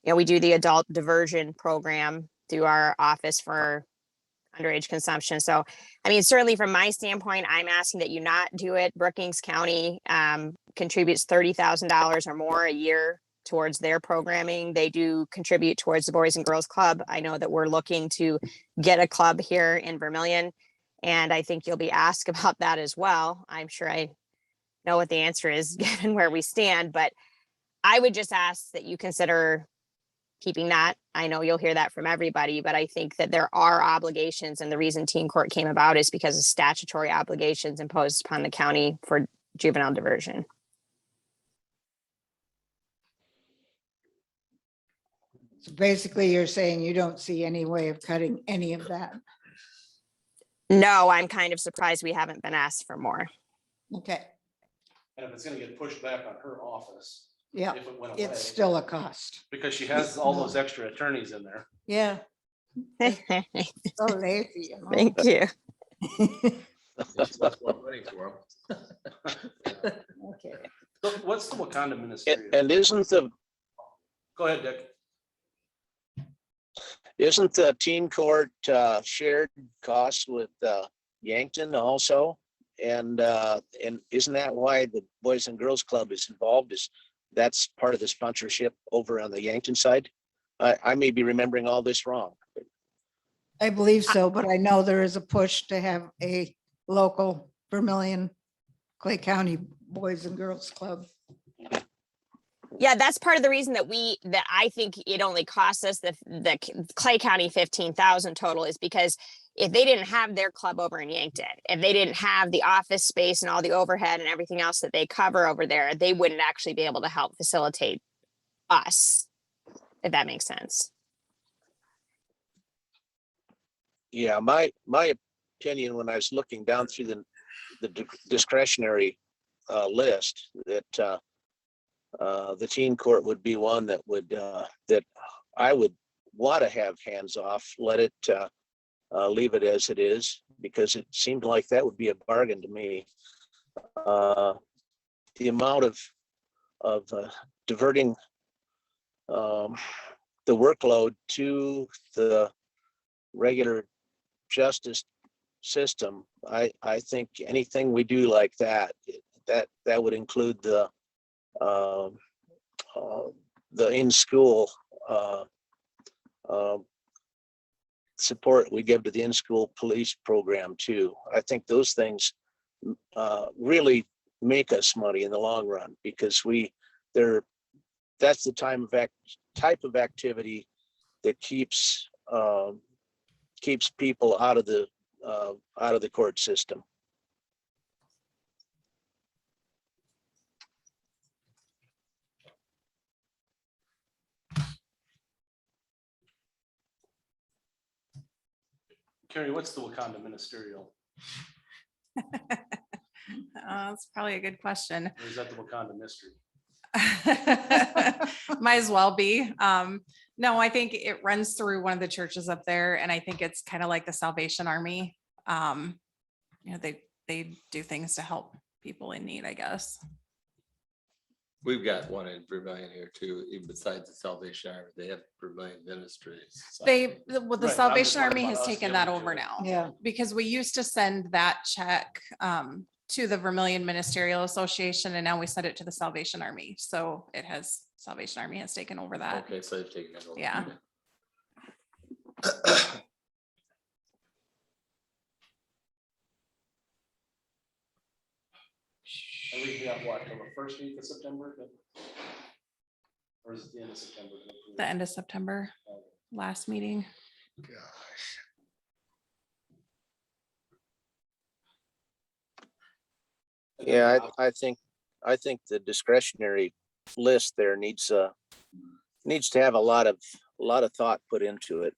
You know, we do the adult diversion program through our office for underage consumption. So, I mean, certainly from my standpoint, I'm asking that you not do it. Brookings County contributes $30,000 or more a year towards their programming. They do contribute towards the Boys and Girls Club. I know that we're looking to get a club here in Vermillion, and I think you'll be asked about that as well. I'm sure I know what the answer is given where we stand, but I would just ask that you consider keeping that. I know you'll hear that from everybody, but I think that there are obligations, and the reason teen court came about is because of statutory obligations imposed upon the county for juvenile diversion. So basically, you're saying you don't see any way of cutting any of that. No, I'm kind of surprised we haven't been asked for more. Okay, And if it's gonna get pushed back on her office. yeah, If it went away, it's still a cost. because she has all those extra attorneys in there. Yeah. Thank So lazy. you know. you. That's what we're waiting for. Okay. So what's the Wakanda ministerial? And isn't Go ahead, Dick. the teen court shared costs with Yankton also? And isn't that why the Boys and Girls Club is involved? Is that's part of the sponsorship over on the Yankton side? I may be remembering all this wrong. I believe so, but I know there is a push to have a local Vermillion Clay County Boys and Girls Club. Yeah, that's part of the reason that I think it only costs us the Clay County 15,000 total, is because if they didn't have their club over in Yankton, if they didn't have the office space and all the overhead and everything else that they cover over there, they wouldn't actually be able to help facilitate us, if that makes sense. Yeah, my opinion when I was looking down through the discretionary list, that the teen court would be one that would that I would want to have hands off, let it leave it as it is, because it seemed like that would be a bargain to me. The amount of diverting the workload to the regular justice system, I think anything we do like that would include the in-school support we give to the in-school police program too. I think those things really make us money in the long run, because that's the type of activity that keeps people out of the court system. Carrie, what's the Wakanda ministerial? That's probably a good question. Or is that the Wakanda mystery? Might as well be. No, I think it runs through one of the churches up there, and I think it's kind of like the Salvation Army. They do things to help people in need, I guess. We've got one in Vermillion here too, even besides the Salvation Army, they have Vermillion Ministries. The Right, Salvation I'm just Army wondering has about us taken giving that to over it. now. Yeah. Because we used to send that check to the Vermillion Ministerial Association, and now we send it to the Salvation Army. So Salvation Army has taken over that. Okay, so they've taken that over. Yeah. And we've got what, till the first week of September? Or is it the end of September? The end of September, last meeting. Yeah, I think the discretionary list there needs to have a lot of thought put into it.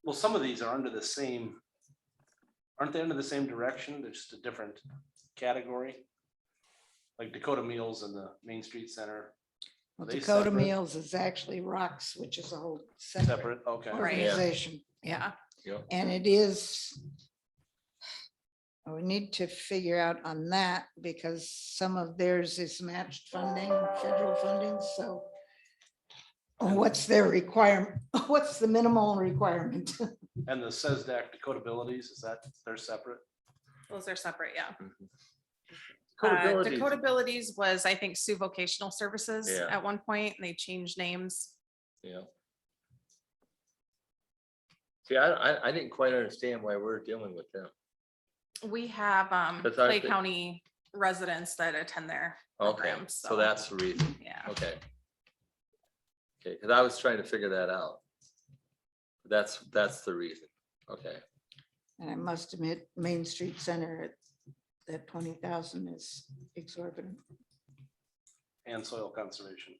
Well, some of these are under the same, aren't they under the same direction? They're just a different category. Like Dakota Meals and the Main Street Center. Are they Dakota separate? Meals is actually Rocks, which is a whole Separate, separate okay. organization. Yeah. Yep. And it is, we need to figure out on that, because some of theirs is matched funding, federal funding, so What's their requirement? What's the minimal requirement? And the SESDAC Dakota Abilities, is that, they're separate? Those are separate, yeah. Codabilities. Dakota Abilities was, I think, Sioux Vocational Services Yeah. at one point, and they changed names. Yeah. See, I didn't quite understand why we're dealing with them. We have That's our Clay thing. County residents that attend their Okay, programs. so that's the reason. Yeah. Okay. Okay, because I was trying to figure that out. That's the reason. Okay. And I must admit, Main Street Center at that 20,000 is exorbitant. And soil conservation.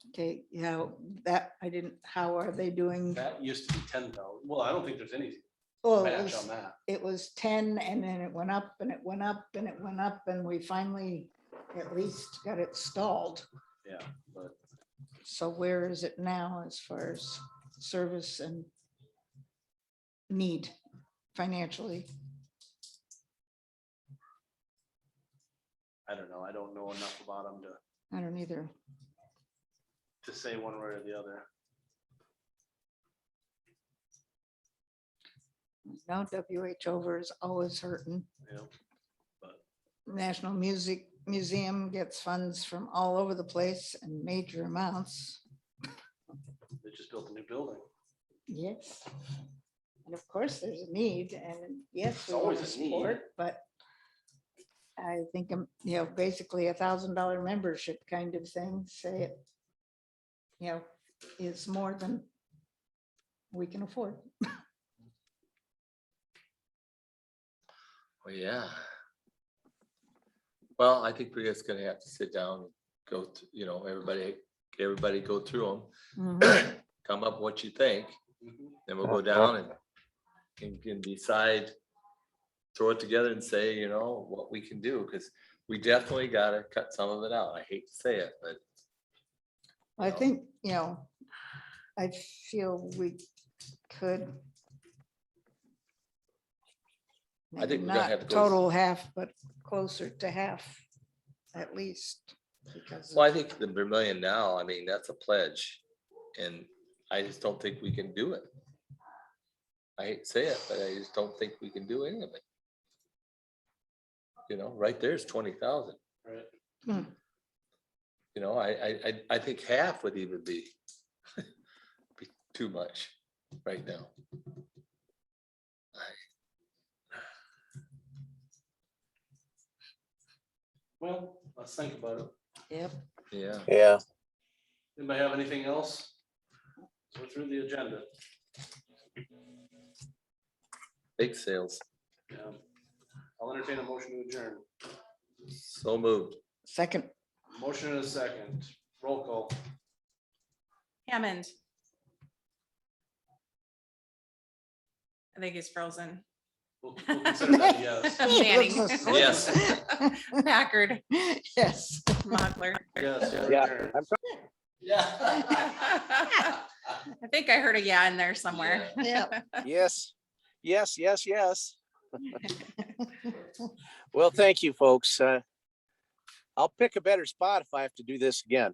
Okay, yeah, that I didn't, how are they doing? That used to be 10,000. Well, I don't think there's any Well, it match was- on that. It was 10 and then it went up and it went up and it went up and we finally at least got it stalled. Yeah, but So where is it now as far as service and need financially? I don't know. I don't know enough about them I don't either. to say one way or the other. Now WH over is always hurting. You know, National Music Museum gets funds from all over the place and major amounts. they just built a new building. Yes. And of course, there's a need and yes, It's we want always to a need. support, but I think, you know, basically $1,000 membership kind of thing, say it, you know, is more than we can afford. Well, yeah. Well, I think we're just gonna have to sit down, go, everybody go through them, come up with what you think, then we'll go down and can decide, throw it together and say, what we can do, because we definitely gotta cut some of it out. I hate to say it, but I think, I feel we could. I think maybe we're gonna not have to go- total half, but closer to half at least. Because well, I think the Vermillion now, I mean, that's a pledge. And I just don't think we can do it. I hate to say it, but I just don't think we can do any of it. Right there's 20,000. Right. I think half would even be too much right now. Well, let's think about it. Yep. Yeah. Yeah. Anybody have anything else? We're through the agenda. Bake sales. Yeah. I'll entertain a motion to adjourn. So moved. Second. Motion and a second. Roll call. Hammond. I think he's frozen. We'll consider that a yes. Manning. Yes. Packard. Yes. Mochler. Yes. we're Yeah. adjourned. Yeah. I think I heard a yeah in there somewhere. Yeah. Yes, yes, yes, yes. Well, thank you, folks. I'll pick a better spot if I have to do this again.